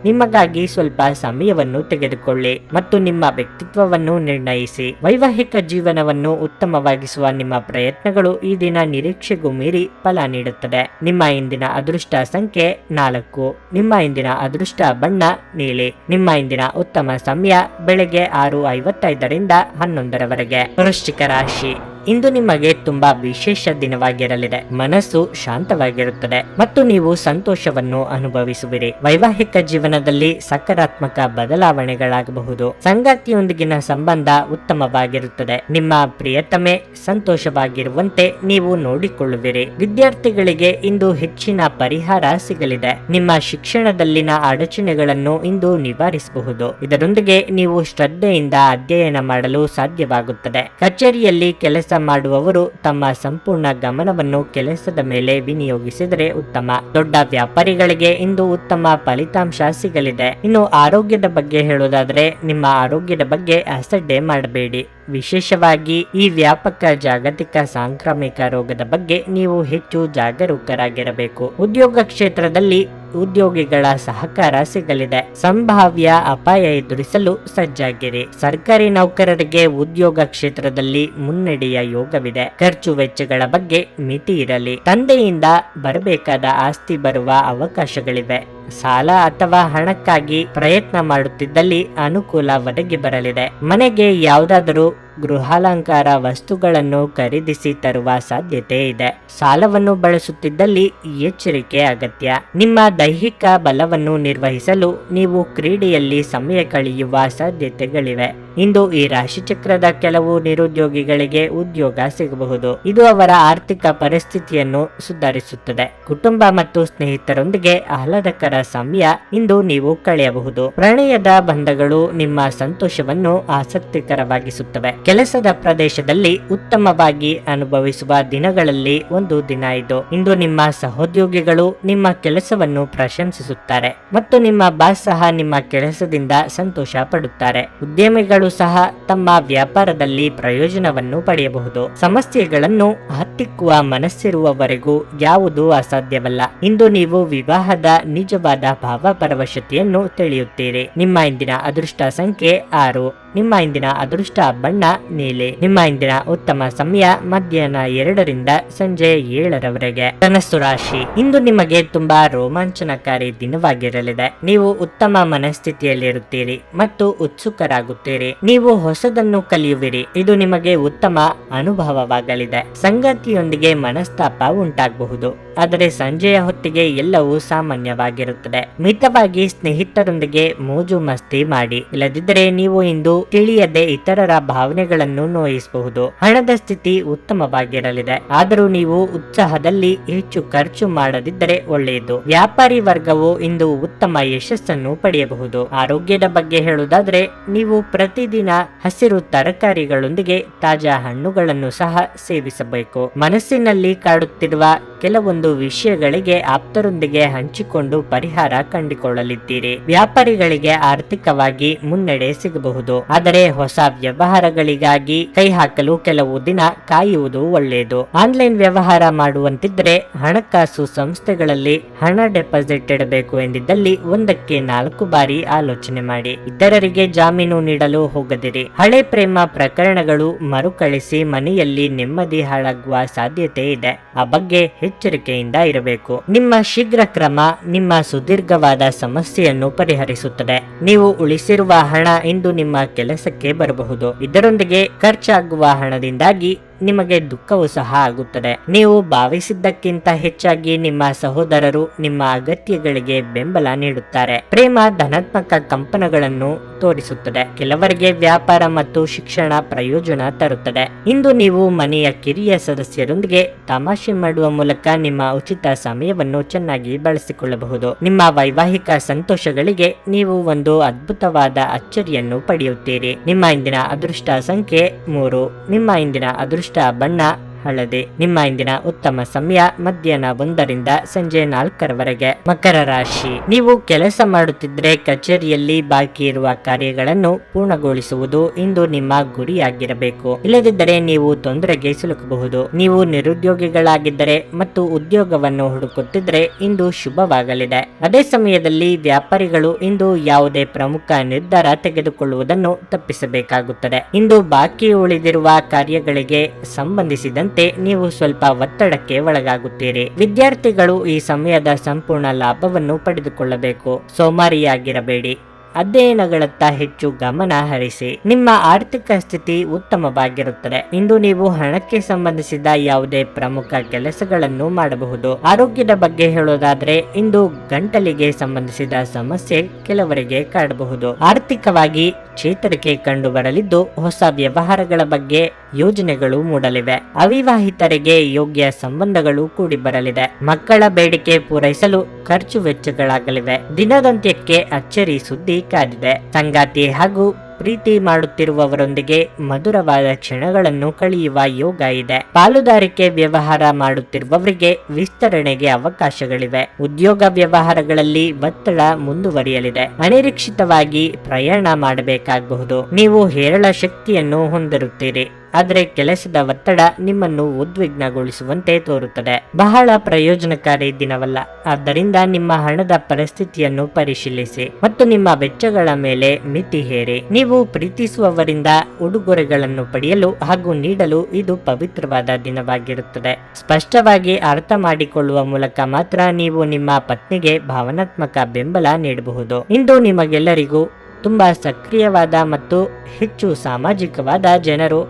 ನಿಮಗಾಗಿ ಸ್ವಲ್ಪ ಸಮಯವನ್ನು ತೆಗೆದುಕೊಳ್ಳಿ ಮತ್ತು ನಿಮ್ಮ ವ್ಯಕ್ತಿತ್ವವನ್ನು ನಿರ್ಣಯಿಸಿ. ವೈವಾಹಿಕ ಜೀವನವನ್ನು ಉತ್ತಮವಾಗಿಸುವ ನಿಮ್ಮ ಪ್ರಯತ್ನಗಳು ಈ ದಿನ ನಿರೀಕ್ಷೆಗೂ ಮೀರಿ ಫಲ ನೀಡುತ್ತದೆ. ನಿಮ್ಮ ಇಂದಿನ ಅದೃಷ್ಟ ಸಂಖ್ಯೆ 4. ನಿಮ್ಮ ಇಂದಿನ ಅದೃಷ್ಟ ಬಣ್ಣ ನೀಲಿ. ನಿಮ್ಮ ಇಂದಿನ ಉತ್ತಮ ಸಮಯ ಬೆಳಗ್ಗೆ 6:55ರಿಂದ 11ರವರೆಗೆ. ವೃಶ್ಚಿಕ ರಾಶಿ. ಇಂದು ನಿಮಗೆ ತುಂಬಾ ವಿಶೇಷ ದಿನವಾಗಿರಲಿದೆ. ಮನಸ್ಸು ಶಾಂತವಾಗಿರುತ್ತದೆ ಮತ್ತು ನೀವು ಸಂತೋಷವನ್ನು ಅನುಭವಿಸುವಿರಿ. ವೈವಾಹಿಕ ಜೀವನದಲ್ಲಿ ಸಕಾರಾತ್ಮಕ ಬದಲಾವಣೆಗಳಾಗಬಹುದು. ಸಂಗಾತಿಯೊಂದಿಗಿನ ಸಂಬಂಧ ಉತ್ತಮವಾಗಿರುತ್ತದೆ. ನಿಮ್ಮ ಪ್ರಿಯತಮೆ ಸಂತೋಷವಾಗಿರುವಂತೆ ನೀವು ನೋಡಿಕೊಳ್ಳುವಿರಿ. ವಿದ್ಯಾರ್ಥಿಗಳಿಗೆ ಇಂದು ಹೆಚ್ಚಿನ ಪರಿಹಾರ ಸಿಗಲಿದೆ. ನಿಮ್ಮ ಶಿಕ್ಷಣದಲ್ಲಿನ ಅಡಚಣೆಗಳನ್ನು ಇಂದು ನಿವಾರಿಸಬಹುದು. ಇದರೊಂದಿಗೆ ನೀವು ಶ್ರದ್ಧೆಯಿಂದ ಅಧ್ಯಯನ ಮಾಡಲು ಸಾಧ್ಯವಾಗುತ್ತದೆ. ಕಚೇರಿಯಲ್ಲಿ ಕೆಲಸ ಮಾಡುವವರು ತಮ್ಮ ಸಂಪೂರ್ಣ ಗಮನವನ್ನು ಕೆಲಸದ ಮೇಲೆ ವಿನಿಯೋಗಿಸಿದರೆ ಉತ್ತಮ. ದೊಡ್ಡ ವ್ಯಾಪಾರಿಗಳಿಗೆ ಇಂದು ಉತ್ತಮ ಫಲಿತಾಂಶ ಸಿಗಲಿದೆ. ಇನ್ನು ಆರೋಗ್ಯದ ಬಗ್ಗೆ ಹೇಳುವುದಾದರೆ ನಿಮ್ಮ ಆರೋಗ್ಯದ ಬಗ್ಗೆ ಅಸಡ್ಡೆ ಮಾಡಬೇಡಿ. ವಿಶೇಷವಾಗಿ ಈ ವ್ಯಾಪಕ ಜಾಗತಿಕ ಸಾಂಕ್ರಾಮಿಕ ರೋಗದ ಬಗ್ಗೆ ನೀವು ಹೆಚ್ಚು ಜಾಗರೂಕರಾಗಿರಬೇಕು. ಉದ್ಯೋಗ ಕ್ಷೇತ್ರದಲ್ಲಿ ಉದ್ಯೋಗಿಗಳ ಸಹಕಾರ ಸಿಗಲಿದೆ. ಸಂಭಾವ್ಯ ಅಪಾಯ ಎದುರಿಸಲು ಸಜ್ಜಾಗಿರಿ. ಸರ್ಕಾರಿ ನೌಕರರಿಗೆ ಉದ್ಯೋಗ ಕ್ಷೇತ್ರದಲ್ಲಿ ಮುನ್ನಡೆಯ ಯೋಗವಿದೆ. ಖರ್ಚು ವೆಚ್ಚಗಳ ಬಗ್ಗೆ ಮಿತಿ ಇರಲಿ. ತಂದೆಯಿಂದ ಬರಬೇಕಾದ ಆಸ್ತಿ ಬರುವ ಅವಕಾಶಗಳಿವೆ. ಸಾಲ ಅಥವಾ ಹಣಕ್ಕಾಗಿ ಪ್ರಯತ್ನ ಮಾಡುತ್ತಿದ್ದಲ್ಲಿ ಅನುಕೂಲ ಒದಗಿ ಬರಲಿದೆ. ಮನೆಗೆ ಯಾವುದಾದರೂ ಗೃಹಾಲಂಕಾರ ವಸ್ತುಗಳನ್ನು ಖರೀದಿಸಿ ತರುವ ಸಾಧ್ಯತೆ ಇದೆ. ಸಾಲವನ್ನು ಬಳಸುತ್ತಿದ್ದಲ್ಲಿ ಎಚ್ಚರಿಕೆ ಅಗತ್ಯ. ನಿಮ್ಮ ದೈಹಿಕ ಬಲವನ್ನು ನಿರ್ವಹಿಸಲು ನೀವು ಕ್ರೀಡೆಯಲ್ಲಿ ಸಮಯ ಕಳೆಯುವ ಸಾಧ್ಯತೆಗಳಿವೆ. ಇಂದು ಈ ರಾಶಿಚಕ್ರದ ಕೆಲವು ನಿರುದ್ಯೋಗಿಗಳಿಗೆ ಉದ್ಯೋಗ ಸಿಗಬಹುದು. ಇದು ಅವರ ಆರ್ಥಿಕ ಪರಿಸ್ಥಿತಿಯನ್ನು ಸುಧಾರಿಸುತ್ತದೆ. ಕುಟುಂಬ ಮತ್ತು ಸ್ನೇಹಿತರೊಂದಿಗೆ ಆಹ್ಲಾದಕರ ಸಮಯ ಇಂದು ನೀವು ಕಳೆಯಬಹುದು. ಪ್ರಣಯದ ಬಂಧಗಳು ನಿಮ್ಮ ಸಂತೋಷವನ್ನು ಆಸಕ್ತಿಕರವಾಗಿಸುತ್ತವೆ. ಕೆಲಸದ ಪ್ರದೇಶದಲ್ಲಿ ಉತ್ತಮವಾಗಿ ಅನುಭವಿಸುವ ದಿನಗಳಲ್ಲಿ ಒಂದು ದಿನ ಇದು. ಇಂದು ನಿಮ್ಮ ಸಹೋದ್ಯೋಗಿಗಳು ನಿಮ್ಮ ಕೆಲಸವನ್ನು ಪ್ರಶಂಸಿಸುತ್ತಾರೆ ಮತ್ತು ನಿಮ್ಮ ಬಾಸ್ ಸಹ ನಿಮ್ಮ ಕೆಲಸದಿಂದ ಸಂತೋಷ ಪಡುತ್ತಾರೆ. ಉದ್ಯಮಿಗಳು ಸಹ ತಮ್ಮ ವ್ಯಾಪಾರದಲ್ಲಿ ಪ್ರಯೋಜನವನ್ನು ಪಡೆಯಬಹುದು. ಸಮಸ್ಯೆಗಳನ್ನು ಹತ್ತಿಕ್ಕುವ ಮನಸ್ಸಿರುವವರೆಗೂ ಯಾವುದೂ ಅಸಾಧ್ಯವಲ್ಲ. ಇಂದು ನೀವು ವಿವಾಹದ ನಿಜವಾದ ಭಾವಪರವಶತೆಯನ್ನು ತಿಳಿಯುತ್ತೀರಿ. ನಿಮ್ಮ ಇಂದಿನ ಅದೃಷ್ಟ ಸಂಖ್ಯೆ 6. ನಿಮ್ಮ ಇಂದಿನ ಅದೃಷ್ಟ ಬಣ್ಣ ನೀಲಿ. ನಿಮ್ಮ ಇಂದಿನ ಉತ್ತಮ ಸಮಯ ಮಧ್ಯಾಹ್ನ 2ರಿಂದ ಸಂಜೆ 7ರವರೆಗೆ. ಧನಸ್ಸು ರಾಶಿ. ಇಂದು ನಿಮಗೆ ತುಂಬಾ ರೋಮಾಂಚನಕಾರಿ ದಿನವಾಗಿರಲಿದೆ. ನೀವು ಉತ್ತಮ ಮನಸ್ಥಿತಿಯಲ್ಲಿರುತ್ತೀರಿ ಮತ್ತು ಉತ್ಸುಕರಾಗುತ್ತೀರಿ. ನೀವು ಹೊಸದನ್ನು ಕಲಿಯುವಿರಿ. ಇದು ನಿಮಗೆ ಉತ್ತಮ ಅನುಭವವಾಗಲಿದೆ. ಸಂಗಾತಿಯೊಂದಿಗೆ ಮನಸ್ತಾಪ ಉಂಟಾಗಬಹುದು, ಆದರೆ ಸಂಜೆಯ ಹೊತ್ತಿಗೆ ಎಲ್ಲವೂ ಸಾಮಾನ್ಯವಾಗಿರುತ್ತದೆ. ಮಿತವಾಗಿ ಸ್ನೇಹಿತರೊಂದಿಗೆ ಮೋಜು ಮಸ್ತಿ ಮಾಡಿ. ಇಲ್ಲದಿದ್ದರೆ ನೀವು ಇಂದು ತಿಳಿಯದೆ ಇತರರ ಭಾವನೆಗಳನ್ನು ಭಾವನೆಗಳನ್ನು ನೋಯಿಸಬಹುದು. ಹಣದ ಸ್ಥಿತಿ ಉತ್ತಮವಾಗಿರಲಿದೆ, ಆದರೂ ನೀವು ಉತ್ಸಾಹದಲ್ಲಿ ಹೆಚ್ಚು ಖರ್ಚು ಮಾಡದಿದ್ದರೆ ಒಳ್ಳೆಯದು. ವ್ಯಾಪಾರಿ ವರ್ಗವು ಇಂದು ಉತ್ತಮ ಯಶಸ್ಸನ್ನು ಪಡೆಯಬಹುದು. ಆರೋಗ್ಯದ ಬಗ್ಗೆ ಹೇಳುವುದಾದ್ರೆ, ನೀವು ಪ್ರತಿದಿನ ಹಸಿರು ತರಕಾರಿಗಳೊಂದಿಗೆ ತಾಜಾ ಹಣ್ಣುಗಳನ್ನು ಸಹ ಸೇವಿಸಬೇಕು. ಮನಸ್ಸಿನಲ್ಲಿ ಕಾಡುತ್ತಿರುವ ಕೆಲವೊಂದು ವಿಷಯಗಳಿಗೆ ಆಪ್ತರೊಂದಿಗೆ ಹಂಚಿಕೊಂಡು ಪರಿಹಾರ ಕಂಡುಕೊಳ್ಳಲಿದ್ದೀರಿ. ವ್ಯಾಪಾರಿಗಳಿಗೆ ಆರ್ಥಿಕವಾಗಿ ಮುನ್ನಡೆ ಸಿಗಬಹುದು, ಆದರೆ ಹೊಸ ವ್ಯವಹಾರಗಳಿಗಾಗಿ ಕೈ ಹಾಕಲು ಕೆಲವು ದಿನ ಕಾಯುವುದು ಒಳ್ಳೆಯದು. ಆನ್ಲೈನ್ ವ್ಯವಹಾರ ಮಾಡುವಂತಿದ್ರೆ ಹಣಕಾಸು ಸಂಸ್ಥೆಗಳಲ್ಲಿ ಹಣ ಡೆಪಾಸಿಟ್ ಇಡಬೇಕು ಎಂದಿದ್ದಲ್ಲಿ 1ಕ್ಕೆ 4 ಬಾರಿ ಆಲೋಚನೆ ಮಾಡಿ. ಇತರರಿಗೆ ಜಾಮೀನು ನೀಡಲು ಹೋಗದಿರಿ. ಹಳೆ ಪ್ರೇಮ ಪ್ರಕರಣಗಳು ಮರುಕಳಿಸಿ ಮನೆಯಲ್ಲಿ ನೆಮ್ಮದಿ ಹಾಳಾಗುವ ಸಾಧ್ಯತೆ ಇದೆ. ಆ ಬಗ್ಗೆ ಎಚ್ಚರಿಕೆಯಿಂದ ಇರಬೇಕು. ನಿಮ್ಮ ಶೀಘ್ರ ಕ್ರಮ ನಿಮ್ಮ ಸುದೀರ್ಘವಾದ ಸಮಸ್ಯೆಯನ್ನು ಪರಿಹರಿಸುತ್ತದೆ. ನೀವು ಉಳಿಸಿರುವ ಹಣ ಇಂದು ನಿಮ್ಮ ಕೆಲಸಕ್ಕೆ ಬರಬಹುದು. ಇದರೊಂದಿಗೆ ಖರ್ಚಾಗುವ ಹಣದಿಂದಾಗಿ ನಿಮಗೆ ದುಃಖವೂ ಸಹ ಆಗುತ್ತದೆ. ನೀವು ಭಾವಿಸಿದ್ದಕ್ಕಿಂತ ಹೆಚ್ಚಾಗಿ ನಿಮ್ಮ ಸಹೋದರರು ನಿಮ್ಮ ಅಗತ್ಯಗಳಿಗೆ ಬೆಂಬಲ ನೀಡುತ್ತಾರೆ. ಪ್ರೇಮ ಧನಾತ್ಮಕ ಕಂಪನಗಳನ್ನು ತೋರಿಸುತ್ತದೆ. ಕೆಲವರಿಗೆ ವ್ಯಾಪಾರ ಮತ್ತು ಶಿಕ್ಷಣ ಪ್ರಯೋಜನ ತರುತ್ತದೆ. ಇಂದು ನೀವು ಮನೆಯ ಕಿರಿಯ ಸದಸ್ಯರೊಂದಿಗೆ ತಮಾಷೆ ಮಾಡುವ ಮೂಲಕ ನಿಮ್ಮ ಉಚಿತ ಸಮಯವನ್ನು ಚೆನ್ನಾಗಿ ಬಳಸಿಕೊಳ್ಳಬಹುದು. ನಿಮ್ಮ ವೈವಾಹಿಕ ಸಂತೋಷಗಳಿಗೆ ನೀವು ಒಂದು ಅದ್ಭುತವಾದ ಅಚ್ಚರಿಯನ್ನು ಪಡೆಯುತ್ತೀರಿ. ನಿಮ್ಮ ಇಂದಿನ ಅದೃಷ್ಟ ಸಂಖ್ಯೆ 3. ನಿಮ್ಮ ಇಂದಿನ ಅದೃಷ್ಟ ಬಣ್ಣ ಹಳದಿ. ನಿಮ್ಮ ಇಂದಿನ ಉತ್ತಮ ಸಮಯ ಮಧ್ಯಾಹ್ನ 1ರಿಂದ ಸಂಜೆ 4ರವರೆಗೆ. ಮಕರ ರಾಶಿ, ನೀವು ಕೆಲಸ ಮಾಡುತ್ತಿದ್ರೆ ಕಚೇರಿಯಲ್ಲಿ ಬಾಕಿ ಇರುವ ಕಾರ್ಯಗಳನ್ನು ಪೂರ್ಣಗೊಳಿಸುವುದು ಇಂದು ನಿಮ್ಮ ಗುರಿಯಾಗಿರಬೇಕು. ಇಲ್ಲದಿದ್ದರೆ ನೀವು ತೊಂದರೆಗೆ ಸಿಲುಕಬಹುದು. ನೀವು ನಿರುದ್ಯೋಗಿಗಳಾಗಿದ್ದರೆ ಮತ್ತು ಉದ್ಯೋಗವನ್ನು ಹುಡುಕುತ್ತಿದ್ರೆ ಇಂದು ಶುಭವಾಗಲಿದೆ. ಅದೇ ಸಮಯದಲ್ಲಿ ವ್ಯಾಪಾರಿಗಳು ಇಂದು ಯಾವುದೇ ಪ್ರಮುಖ ನಿರ್ಧಾರ ತೆಗೆದುಕೊಳ್ಳುವುದನ್ನು ತಪ್ಪಿಸಬೇಕಾಗುತ್ತದೆ. ಇಂದು ಬಾಕಿ ಉಳಿದಿರುವ ಕಾರ್ಯಗಳಿಗೆ ಸಂಬಂಧಿಸಿದಂತೆ ನೀವು ಸ್ವಲ್ಪ ಒತ್ತಡಕ್ಕೆ ಒಳಗಾಗುತ್ತೀರಿ. ವಿದ್ಯಾರ್ಥಿಗಳು ಈ ಸಮಯದ ಸಂಪೂರ್ಣ ಲಾಭವನ್ನು ಪಡೆದುಕೊಳ್ಳಬೇಕು. ಸೋಮಾರಿಯಾಗಿರಬೇಡಿ. ಅಧ್ಯಯನಗಳತ್ತ ಹೆಚ್ಚು ಗಮನ ಹರಿಸಿ. ನಿಮ್ಮ ಆರ್ಥಿಕ ಸ್ಥಿತಿ ಉತ್ತಮವಾಗಿರುತ್ತದೆ. ಇಂದು ನೀವು ಹಣಕ್ಕೆ ಸಂಬಂಧಿಸಿದ ಯಾವುದೇ ಪ್ರಮುಖ ಕೆಲಸಗಳನ್ನು ಮಾಡಬಹುದು. ಆರೋಗ್ಯದ ಬಗ್ಗೆ ಹೇಳೋದಾದ್ರೆ, ಇಂದು ಗಂಟಲಿಗೆ ಸಂಬಂಧಿಸಿದ ಸಮಸ್ಯೆ ಕೆಲವರಿಗೆ ಕಾಡಬಹುದು. ಆರ್ಥಿಕವಾಗಿ ಚೇತರಿಕೆ ಕಂಡು ಬರಲಿದ್ದು ಹೊಸ ವ್ಯವಹಾರಗಳ ಬಗ್ಗೆ ಯೋಜನೆಗಳು ಮೂಡಲಿವೆ. ಅವಿವಾಹಿತರಿಗೆ ಯೋಗ್ಯ ಸಂಬಂಧಗಳು ಕೂಡಿ ಬರಲಿದೆ. ಮಕ್ಕಳ ಬೇಡಿಕೆ ಪೂರೈಸಲು ಖರ್ಚು ವೆಚ್ಚಗಳಾಗಲಿವೆ. ದಿನದಂತ್ಯಕ್ಕೆ ಅಚ್ಚರಿ ಸುದ್ದಿ ಕಾದಿದೆ. ಸಂಗಾತಿ ಹಾಗೂ ಪ್ರೀತಿ ಮಾಡುತ್ತಿರುವವರೊಂದಿಗೆ ಮಧುರವಾದ ಕ್ಷಣಗಳನ್ನು ಕಳೆಯುವ ಯೋಗ ಇದೆ. ಪಾಲುದಾರಿಕೆ ವ್ಯವಹಾರ ಮಾಡುತ್ತಿರುವವರಿಗೆ ವಿಸ್ತರಣೆಗೆ ಅವಕಾಶಗಳಿವೆ. ಉದ್ಯೋಗ ವ್ಯವಹಾರಗಳಲ್ಲಿ ಒತ್ತಡ ಮುಂದುವರಿಯಲಿದೆ. ಅನಿರೀಕ್ಷಿತವಾಗಿ ಪ್ರಯಾಣ ಮಾಡಬೇಕಾಗಬಹುದು. ನೀವು ಹೇರಳ ಶಕ್ತಿಯನ್ನು ಹೊಂದಿರುತ್ತೀರಿ, ಆದರೆ ಕೆಲಸದ ಒತ್ತಡ ನಿಮ್ಮನ್ನು ಉದ್ವಿಗ್ನಗೊಳಿಸುವಂತೆ ತೋರುತ್ತದೆ. ಬಹಳ ಪ್ರಯೋಜನಕಾರಿ ದಿನವಲ್ಲ. ಆದ್ದರಿಂದ ನಿಮ್ಮ ಹಣದ ಪರಿಸ್ಥಿತಿಯನ್ನು ಪರಿಶೀಲಿಸಿ ಮತ್ತು ನಿಮ್ಮ ವೆಚ್ಚಗಳ ಮೇಲೆ ಮಿತಿ ಹೇರಿ. ನೀವು ಪ್ರೀತಿಸುವವರಿಂದ ಉಡುಗೊರೆಗಳನ್ನು ಪಡೆಯಲು ಹಾಗೂ ನೀಡಲು ಇದು ಪವಿತ್ರವಾದ ದಿನವಾಗಿರುತ್ತದೆ. ಸ್ಪಷ್ಟವಾಗಿ ಅರ್ಥ ಮಾಡಿಕೊಳ್ಳುವ ಮೂಲಕ ಮಾತ್ರ ನೀವು ನಿಮ್ಮ ಪತ್ನಿಗೆ ಭಾವನಾತ್ಮಕ ಬೆಂಬಲ ನೀಡಬಹುದು. ಇಂದು ನಿಮಗೆಲ್ಲರಿಗೂ ತುಂಬಾ ಸಕ್ರಿಯವಾದ ಮತ್ತು ಹೆಚ್ಚು ಸಾಮಾಜಿಕವಾದ ಜನರು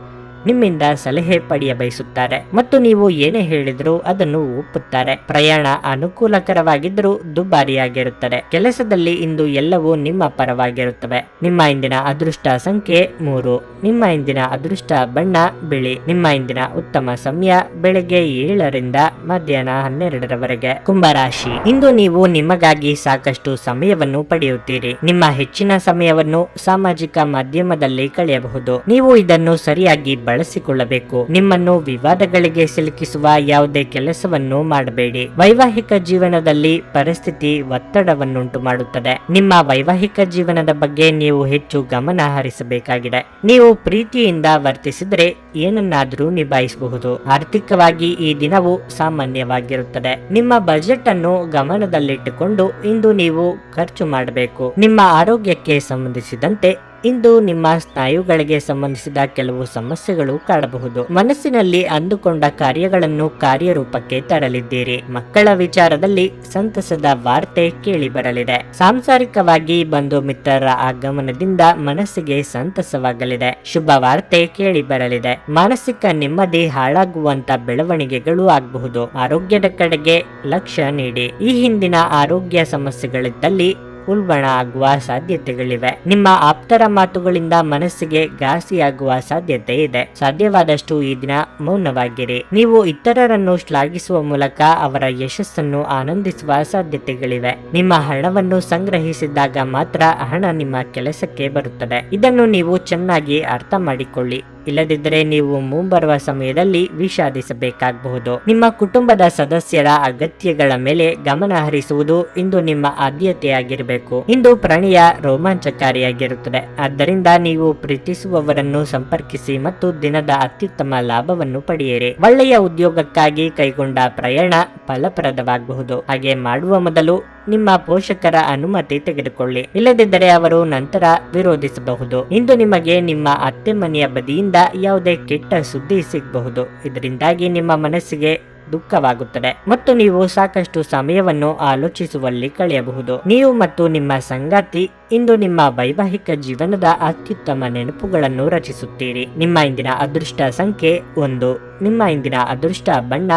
ನಿಮ್ಮಿಂದ ಸಲಹೆ ಪಡೆಯ ಬಯಸುತ್ತಾರೆ ಮತ್ತು ನೀವು ಏನೇ ಹೇಳಿದರೂ ಅದನ್ನು ಒಪ್ಪುತ್ತಾರೆ. ಪ್ರಯಾಣ ಅನುಕೂಲಕರವಾಗಿದ್ದರೂ ದುಬಾರಿಯಾಗಿರುತ್ತದೆ. ಕೆಲಸದಲ್ಲಿ ಇಂದು ಎಲ್ಲವೂ ನಿಮ್ಮ ಪರವಾಗಿರುತ್ತವೆ. ನಿಮ್ಮ ಇಂದಿನ ಅದೃಷ್ಟ ಸಂಖ್ಯೆ 3. ನಿಮ್ಮ ಇಂದಿನ ಅದೃಷ್ಟ ಬಣ್ಣ ಬಿಳಿ. ನಿಮ್ಮ ಇಂದಿನ ಉತ್ತಮ ಸಮಯ ಬೆಳಗ್ಗೆ 7ರಿಂದ ಮಧ್ಯಾಹ್ನ 12ರವರೆಗೆ. ಕುಂಭರಾಶಿ, ಇಂದು ನೀವು ನಿಮಗಾಗಿ ಸಾಕಷ್ಟು ಸಮಯವನ್ನು ಪಡೆಯುತ್ತೀರಿ. ನಿಮ್ಮ ಹೆಚ್ಚಿನ ಸಮಯವನ್ನು ಸಾಮಾಜಿಕ ಮಾಧ್ಯಮದಲ್ಲಿ ಕಳೆಯಬಹುದು. ನೀವು ಇದನ್ನು ಸರಿಯಾಗಿ ಬಳಸಿಕೊಳ್ಳಬೇಕು. ನಿಮ್ಮನ್ನು ವಿವಾದಗಳಿಗೆ ಸಿಲುಕಿಸುವ ಯಾವುದೇ ಕೆಲಸವನ್ನು ಮಾಡಬೇಡಿ. ವೈವಾಹಿಕ ಜೀವನದಲ್ಲಿ ಪರಿಸ್ಥಿತಿ ಒತ್ತಡವನ್ನುಂಟು ಮಾಡುತ್ತದೆ. ನಿಮ್ಮ ವೈವಾಹಿಕ ಜೀವನದ ಬಗ್ಗೆ ನೀವು ಹೆಚ್ಚು ಗಮನ ಹರಿಸಬೇಕಾಗಿದೆ. ನೀವು ಪ್ರೀತಿಯಿಂದ ವರ್ತಿಸಿದರೆ ಏನನ್ನಾದರೂ ನಿಭಾಯಿಸಬಹುದು. ಆರ್ಥಿಕವಾಗಿ ಈ ದಿನವು ಸಾಮಾನ್ಯವಾಗಿರುತ್ತದೆ. ನಿಮ್ಮ ಬಜೆಟ್ ಅನ್ನು ಗಮನದಲ್ಲಿಟ್ಟುಕೊಂಡು ಇಂದು ನೀವು ಖರ್ಚು ಮಾಡಬೇಕು. ನಿಮ್ಮ ಆರೋಗ್ಯಕ್ಕೆ ಸಂಬಂಧಿಸಿದಂತೆ ಇಂದು ನಿಮ್ಮ ಸ್ನಾಯುಗಳಿಗೆ ಸಂಬಂಧಿಸಿದ ಕೆಲವು ಸಮಸ್ಯೆಗಳು ಕಾಡಬಹುದು. ಮನಸ್ಸಿನಲ್ಲಿ ಅಂದುಕೊಂಡ ಕಾರ್ಯಗಳನ್ನು ಕಾರ್ಯರೂಪಕ್ಕೆ ತರಲಿದ್ದೀರಿ. ಮಕ್ಕಳ ವಿಚಾರದಲ್ಲಿ ಸಂತಸದ ವಾರ್ತೆ ಕೇಳಿ ಬರಲಿದೆ. ಸಾಂಸಾರಿಕವಾಗಿ ಬಂಧು ಮಿತ್ರರ ಆಗಮನದಿಂದ ಮನಸ್ಸಿಗೆ ಸಂತಸವಾಗಲಿದೆ. ಶುಭ ವಾರ್ತೆ ಕೇಳಿ ಬರಲಿದೆ. ಮಾನಸಿಕ ನೆಮ್ಮದಿ ಹಾಳಾಗುವಂತ ಬೆಳವಣಿಗೆಗಳು ಆಗಬಹುದು. ಆರೋಗ್ಯದ ಕಡೆಗೆ ಲಕ್ಷ್ಯ ನೀಡಿ. ಈ ಹಿಂದಿನ ಆರೋಗ್ಯ ಸಮಸ್ಯೆಗಳಿದ್ದಲ್ಲಿ ಉಲ್ಬಣ ಆಗುವ ಸಾಧ್ಯತೆಗಳಿವೆ. ನಿಮ್ಮ ಆಪ್ತರ ಮಾತುಗಳಿಂದ ಮನಸ್ಸಿಗೆ ಘಾಸಿಯಾಗುವ ಸಾಧ್ಯತೆ ಇದೆ. ಸಾಧ್ಯವಾದಷ್ಟು ಈ ದಿನ ಮೌನವಾಗಿರಿ. ನೀವು ಇತರರನ್ನು ಶ್ಲಾಘಿಸುವ ಮೂಲಕ ಅವರ ಯಶಸ್ಸನ್ನು ಆನಂದಿಸುವ ಸಾಧ್ಯತೆಗಳಿವೆ. ನಿಮ್ಮ ಹಣವನ್ನು ಸಂಗ್ರಹಿಸಿದಾಗ ಮಾತ್ರ ಹಣ ನಿಮ್ಮ ಕೆಲಸಕ್ಕೆ ಬರುತ್ತದೆ. ಇದನ್ನು ನೀವು ಚೆನ್ನಾಗಿ ಅರ್ಥ ಮಾಡಿಕೊಳ್ಳಿ. ಇಲ್ಲದಿದ್ದರೆ ನೀವು ಮುಂಬರುವ ಸಮಯದಲ್ಲಿ ವಿಷಾದಿಸಬೇಕಾಗಬಹುದು. ನಿಮ್ಮ ಕುಟುಂಬದ ಸದಸ್ಯರ ಅಗತ್ಯಗಳ ಮೇಲೆ ಗಮನ ಹರಿಸುವುದು ಇಂದು ನಿಮ್ಮ ಆದ್ಯತೆಯಾಗಿರಬೇಕು. ಇಂದು ಪ್ರಣಯ ರೋಮಾಂಚಕಾರಿಯಾಗಿರುತ್ತದೆ. ಆದ್ದರಿಂದ ನೀವು ಪ್ರೀತಿಸುವವರನ್ನು ಸಂಪರ್ಕಿಸಿ ಮತ್ತು ದಿನದ ಅತ್ಯುತ್ತಮ ಲಾಭವನ್ನು ಪಡೆಯಿರಿ. ಒಳ್ಳೆಯ ಉದ್ಯೋಗಕ್ಕಾಗಿ ಕೈಗೊಂಡ ಪ್ರಯಾಣ ಫಲಪ್ರದವಾಗಬಹುದು. ಹಾಗೆ ಮಾಡುವ ಮೊದಲು ನಿಮ್ಮ ಪೋಷಕರ ಅನುಮತಿ ತೆಗೆದುಕೊಳ್ಳಿ. ಇಲ್ಲದಿದ್ದರೆ ಅವರು ನಂತರ ವಿರೋಧಿಸಬಹುದು. ಇಂದು ನಿಮಗೆ ನಿಮ್ಮ ಅತ್ತೆ ಮನೆಯ ಬದಿಯಿಂದ ಯಾವುದೇ ಕೆಟ್ಟ ಸುದ್ದಿ ಸಿಗಬಹುದು. ಇದರಿಂದಾಗಿ ನಿಮ್ಮ ಮನಸ್ಸಿಗೆ ದುಃಖವಾಗುತ್ತದೆ ಮತ್ತು ನೀವು ಸಾಕಷ್ಟು ಸಮಯವನ್ನು ಆಲೋಚಿಸುವಲ್ಲಿ ಕಳೆಯಬಹುದು. ನೀವು ಮತ್ತು ನಿಮ್ಮ ಸಂಗಾತಿ ಇಂದು ನಿಮ್ಮ ವೈವಾಹಿಕ ಜೀವನದ ಅತ್ಯುತ್ತಮ ನೆನಪುಗಳನ್ನು ರಚಿಸುತ್ತೀರಿ. ನಿಮ್ಮ ಇಂದಿನ ಅದೃಷ್ಟ ಸಂಖ್ಯೆ 1. ನಿಮ್ಮ ಇಂದಿನ ಅದೃಷ್ಟ ಬಣ್ಣ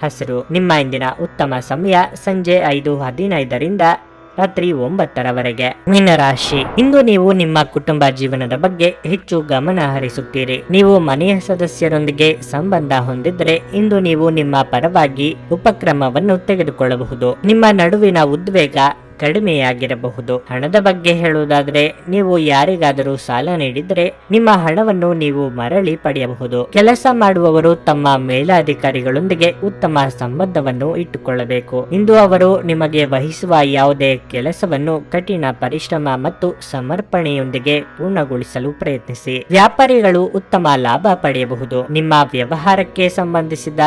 ಹಸಿರು. ನಿಮ್ಮ ಇಂದಿನ ಉತ್ತಮ ಸಮಯ ಸಂಜೆ 5:15ರಿಂದ ರಾತ್ರಿ 9ರವರೆಗೆ. ಮೀನರಾಶಿ, ಇಂದು ನೀವು ನಿಮ್ಮ ಕುಟುಂಬ ಜೀವನದ ಬಗ್ಗೆ ಹೆಚ್ಚು ಗಮನ ಹರಿಸುತ್ತೀರಿ. ನೀವು ಮನೆಯ ಸದಸ್ಯರೊಂದಿಗೆ ಸಂಬಂಧ ಹೊಂದಿದ್ರೆ ಇಂದು ನೀವು ನಿಮ್ಮ ಪರವಾಗಿ ಉಪಕ್ರಮವನ್ನು ತೆಗೆದುಕೊಳ್ಳಬಹುದು. ನಿಮ್ಮ ನಡುವಿನ ಉದ್ವೇಗ ಕಡಿಮೆಯಾಗಿರಬಹುದು. ಹಣದ ಬಗ್ಗೆ ಹೇಳುವುದಾದ್ರೆ, ನೀವು ಯಾರಿಗಾದರೂ ಸಾಲ ನೀಡಿದ್ರೆ ನಿಮ್ಮ ಹಣವನ್ನು ನೀವು ಮರಳಿ ಪಡೆಯಬಹುದು. ಕೆಲಸ ಮಾಡುವವರು ತಮ್ಮ ಮೇಲಾಧಿಕಾರಿಗಳೊಂದಿಗೆ ಉತ್ತಮ ಸಂಬಂಧವನ್ನು ಇಟ್ಟುಕೊಳ್ಳಬೇಕು. ಇಂದು ಅವರು ನಿಮಗೆ ವಹಿಸುವ ಯಾವುದೇ ಕೆಲಸವನ್ನು ಕಠಿಣ ಪರಿಶ್ರಮ ಮತ್ತು ಸಮರ್ಪಣೆಯೊಂದಿಗೆ ಪೂರ್ಣಗೊಳಿಸಲು ಪ್ರಯತ್ನಿಸಿ. ವ್ಯಾಪಾರಿಗಳು ಉತ್ತಮ ಲಾಭ ಪಡೆಯಬಹುದು. ನಿಮ್ಮ ವ್ಯವಹಾರಕ್ಕೆ ಸಂಬಂಧಿಸಿದ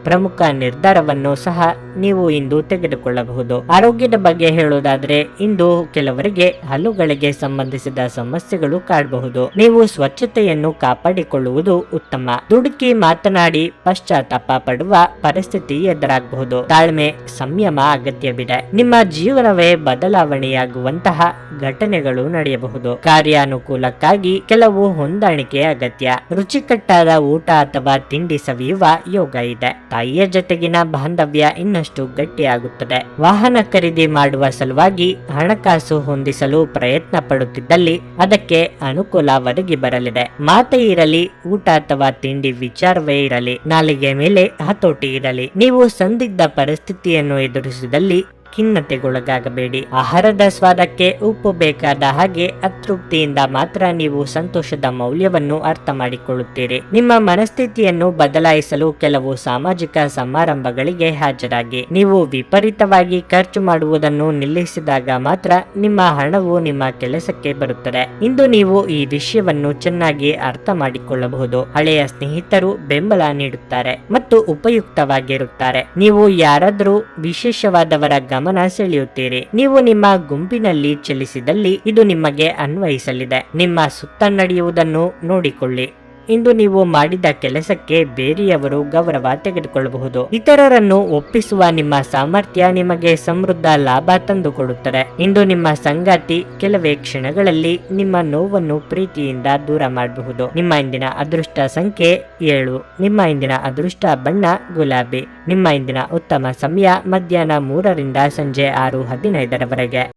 ಪ್ರಮುಖ ನಿರ್ಧಾರವನ್ನು ಸಹ ನೀವು ಇಂದು ತೆಗೆದುಕೊಳ್ಳಬಹುದು. ಆರೋಗ್ಯದ ಬಗ್ಗೆ ಹೇಳುವುದಾದ್ರೆ, ಇಂದು ಕೆಲವರಿಗೆ ಹಲ್ಲುಗಳಿಗೆ ಸಂಬಂಧಿಸಿದ ಸಮಸ್ಯೆಗಳು ಕಾಡಬಹುದು. ನೀವು ಸ್ವಚ್ಛತೆಯನ್ನು ಕಾಪಾಡಿಕೊಳ್ಳುವುದು ಉತ್ತಮ. ದುಡುಕಿ ಮಾತನಾಡಿ ಪಶ್ಚಾತ್ತಾಪ ಪಡುವ ಪರಿಸ್ಥಿತಿ ಎದುರಾಗಬಹುದು. ತಾಳ್ಮೆ ಸಂಯಮ ಅಗತ್ಯವಿದೆ. ನಿಮ್ಮ ಜೀವನವೇ ಬದಲಾವಣೆಯಾಗುವಂತಹ ಘಟನೆಗಳು ನಡೆಯಬಹುದು. ಕಾರ್ಯಾನುಕೂಲಕ್ಕಾಗಿ ಕೆಲವು ಹೊಂದಾಣಿಕೆ ಅಗತ್ಯ. ರುಚಿಕಟ್ಟಾದ ಊಟ ಅಥವಾ ತಿಂಡಿ ಸವಿಯುವ ಯೋಗ ಇದೆ. ತಾಯಿಯ ಜೊತೆಗಿನ ಬಾಂಧವ್ಯ ಇನ್ನಷ್ಟು ಗಟ್ಟಿಯಾಗುತ್ತದೆ. ವಾಹನ ಖರೀದಿ ಮಾಡುವ ಸಲುವಾಗಿ ಹಣಕಾಸು ಹೊಂದಿಸಲು ಪ್ರಯತ್ನ ಪಡುತ್ತಿದ್ದಲ್ಲಿ ಅದಕ್ಕೆ ಅನುಕೂಲ ಒದಗಿ ಬರಲಿದೆ. ಮಾತೇ ಇರಲಿ, ಊಟ ಅಥವಾ ತಿಂಡಿ ವಿಚಾರವೇ ಇರಲಿ, ನಾಲಿಗೆ ಮೇಲೆ ಹತೋಟಿ ಇರಲಿ. ನೀವು ಸಂದಿಗ್ಧ ಪರಿಸ್ಥಿತಿಯನ್ನು ಎದುರಿಸಿದಲ್ಲಿ ಖಿನ್ನತೆಗೊಳಗಾಗಬೇಡಿ. ಆಹಾರದ ಸ್ವಾದಕ್ಕೆ ಉಪ್ಪು ಬೇಕಾದ ಹಾಗೆ ಅತೃಪ್ತಿಯಿಂದ ಮಾತ್ರ ನೀವು ಸಂತೋಷದ ಮೌಲ್ಯವನ್ನು ಅರ್ಥ ಮಾಡಿಕೊಳ್ಳುತ್ತೀರಿ. ನಿಮ್ಮ ಮನಸ್ಥಿತಿಯನ್ನು ಬದಲಾಯಿಸಲು ಕೆಲವು ಸಾಮಾಜಿಕ ಸಮಾರಂಭಗಳಿಗೆ ಹಾಜರಾಗಿ. ನೀವು ವಿಪರೀತವಾಗಿ ಖರ್ಚು ಮಾಡುವುದನ್ನು ನಿಲ್ಲಿಸಿದಾಗ ಮಾತ್ರ ನಿಮ್ಮ ಹಣವು ನಿಮ್ಮ ಕೆಲಸಕ್ಕೆ ಬರುತ್ತದೆ. ಇಂದು ನೀವು ಈ ವಿಷಯವನ್ನು ಚೆನ್ನಾಗಿ ಅರ್ಥ ಮಾಡಿಕೊಳ್ಳಬಹುದು. ಹಳೆಯ ಸ್ನೇಹಿತರು ಬೆಂಬಲ ನೀಡುತ್ತಾರೆ ಮತ್ತು ಉಪಯುಕ್ತವಾಗಿರುತ್ತಾರೆ. ನೀವು ಯಾರಾದರೂ ವಿಶೇಷವಾದವರ ಗಮನ ಸೆಳೆಯುತ್ತೀರಿ. ನೀವು ನಿಮ್ಮ ಗುಂಪಿನಲ್ಲಿ ಚಲಿಸಿದಲ್ಲಿ ಇದು ನಿಮಗೆ ಅನ್ವಯಿಸಲಿದೆ. ನಿಮ್ಮ ಸುತ್ತ ನಡೆಯುವುದನ್ನು ನೋಡಿಕೊಳ್ಳಿ. ಇಂದು ನೀವು ಮಾಡಿದ ಕೆಲಸಕ್ಕೆ ಬೇರೆಯವರು ಗೌರವ ತೆಗೆದುಕೊಳ್ಳಬಹುದು. ಇತರರನ್ನು ಒಪ್ಪಿಸುವ ನಿಮ್ಮ ಸಾಮರ್ಥ್ಯ ನಿಮಗೆ ಸಮೃದ್ಧ ಲಾಭ ತಂದುಕೊಡುತ್ತದೆ. ಇಂದು ನಿಮ್ಮ ಸಂಗಾತಿ ಕೆಲವೇ ಕ್ಷಣಗಳಲ್ಲಿ ನಿಮ್ಮ ನೋವನ್ನು ಪ್ರೀತಿಯಿಂದ ದೂರ ಮಾಡಬಹುದು. ನಿಮ್ಮ ಇಂದಿನ ಅದೃಷ್ಟ ಸಂಖ್ಯೆ 7. ನಿಮ್ಮ ಇಂದಿನ ಅದೃಷ್ಟ ಬಣ್ಣ ಗುಲಾಬಿ. ನಿಮ್ಮ ಇಂದಿನ ಉತ್ತಮ ಸಮಯ ಮಧ್ಯಾಹ್ನ 3ರಿಂದ ಸಂಜೆ 6:15ರವರೆಗೆ.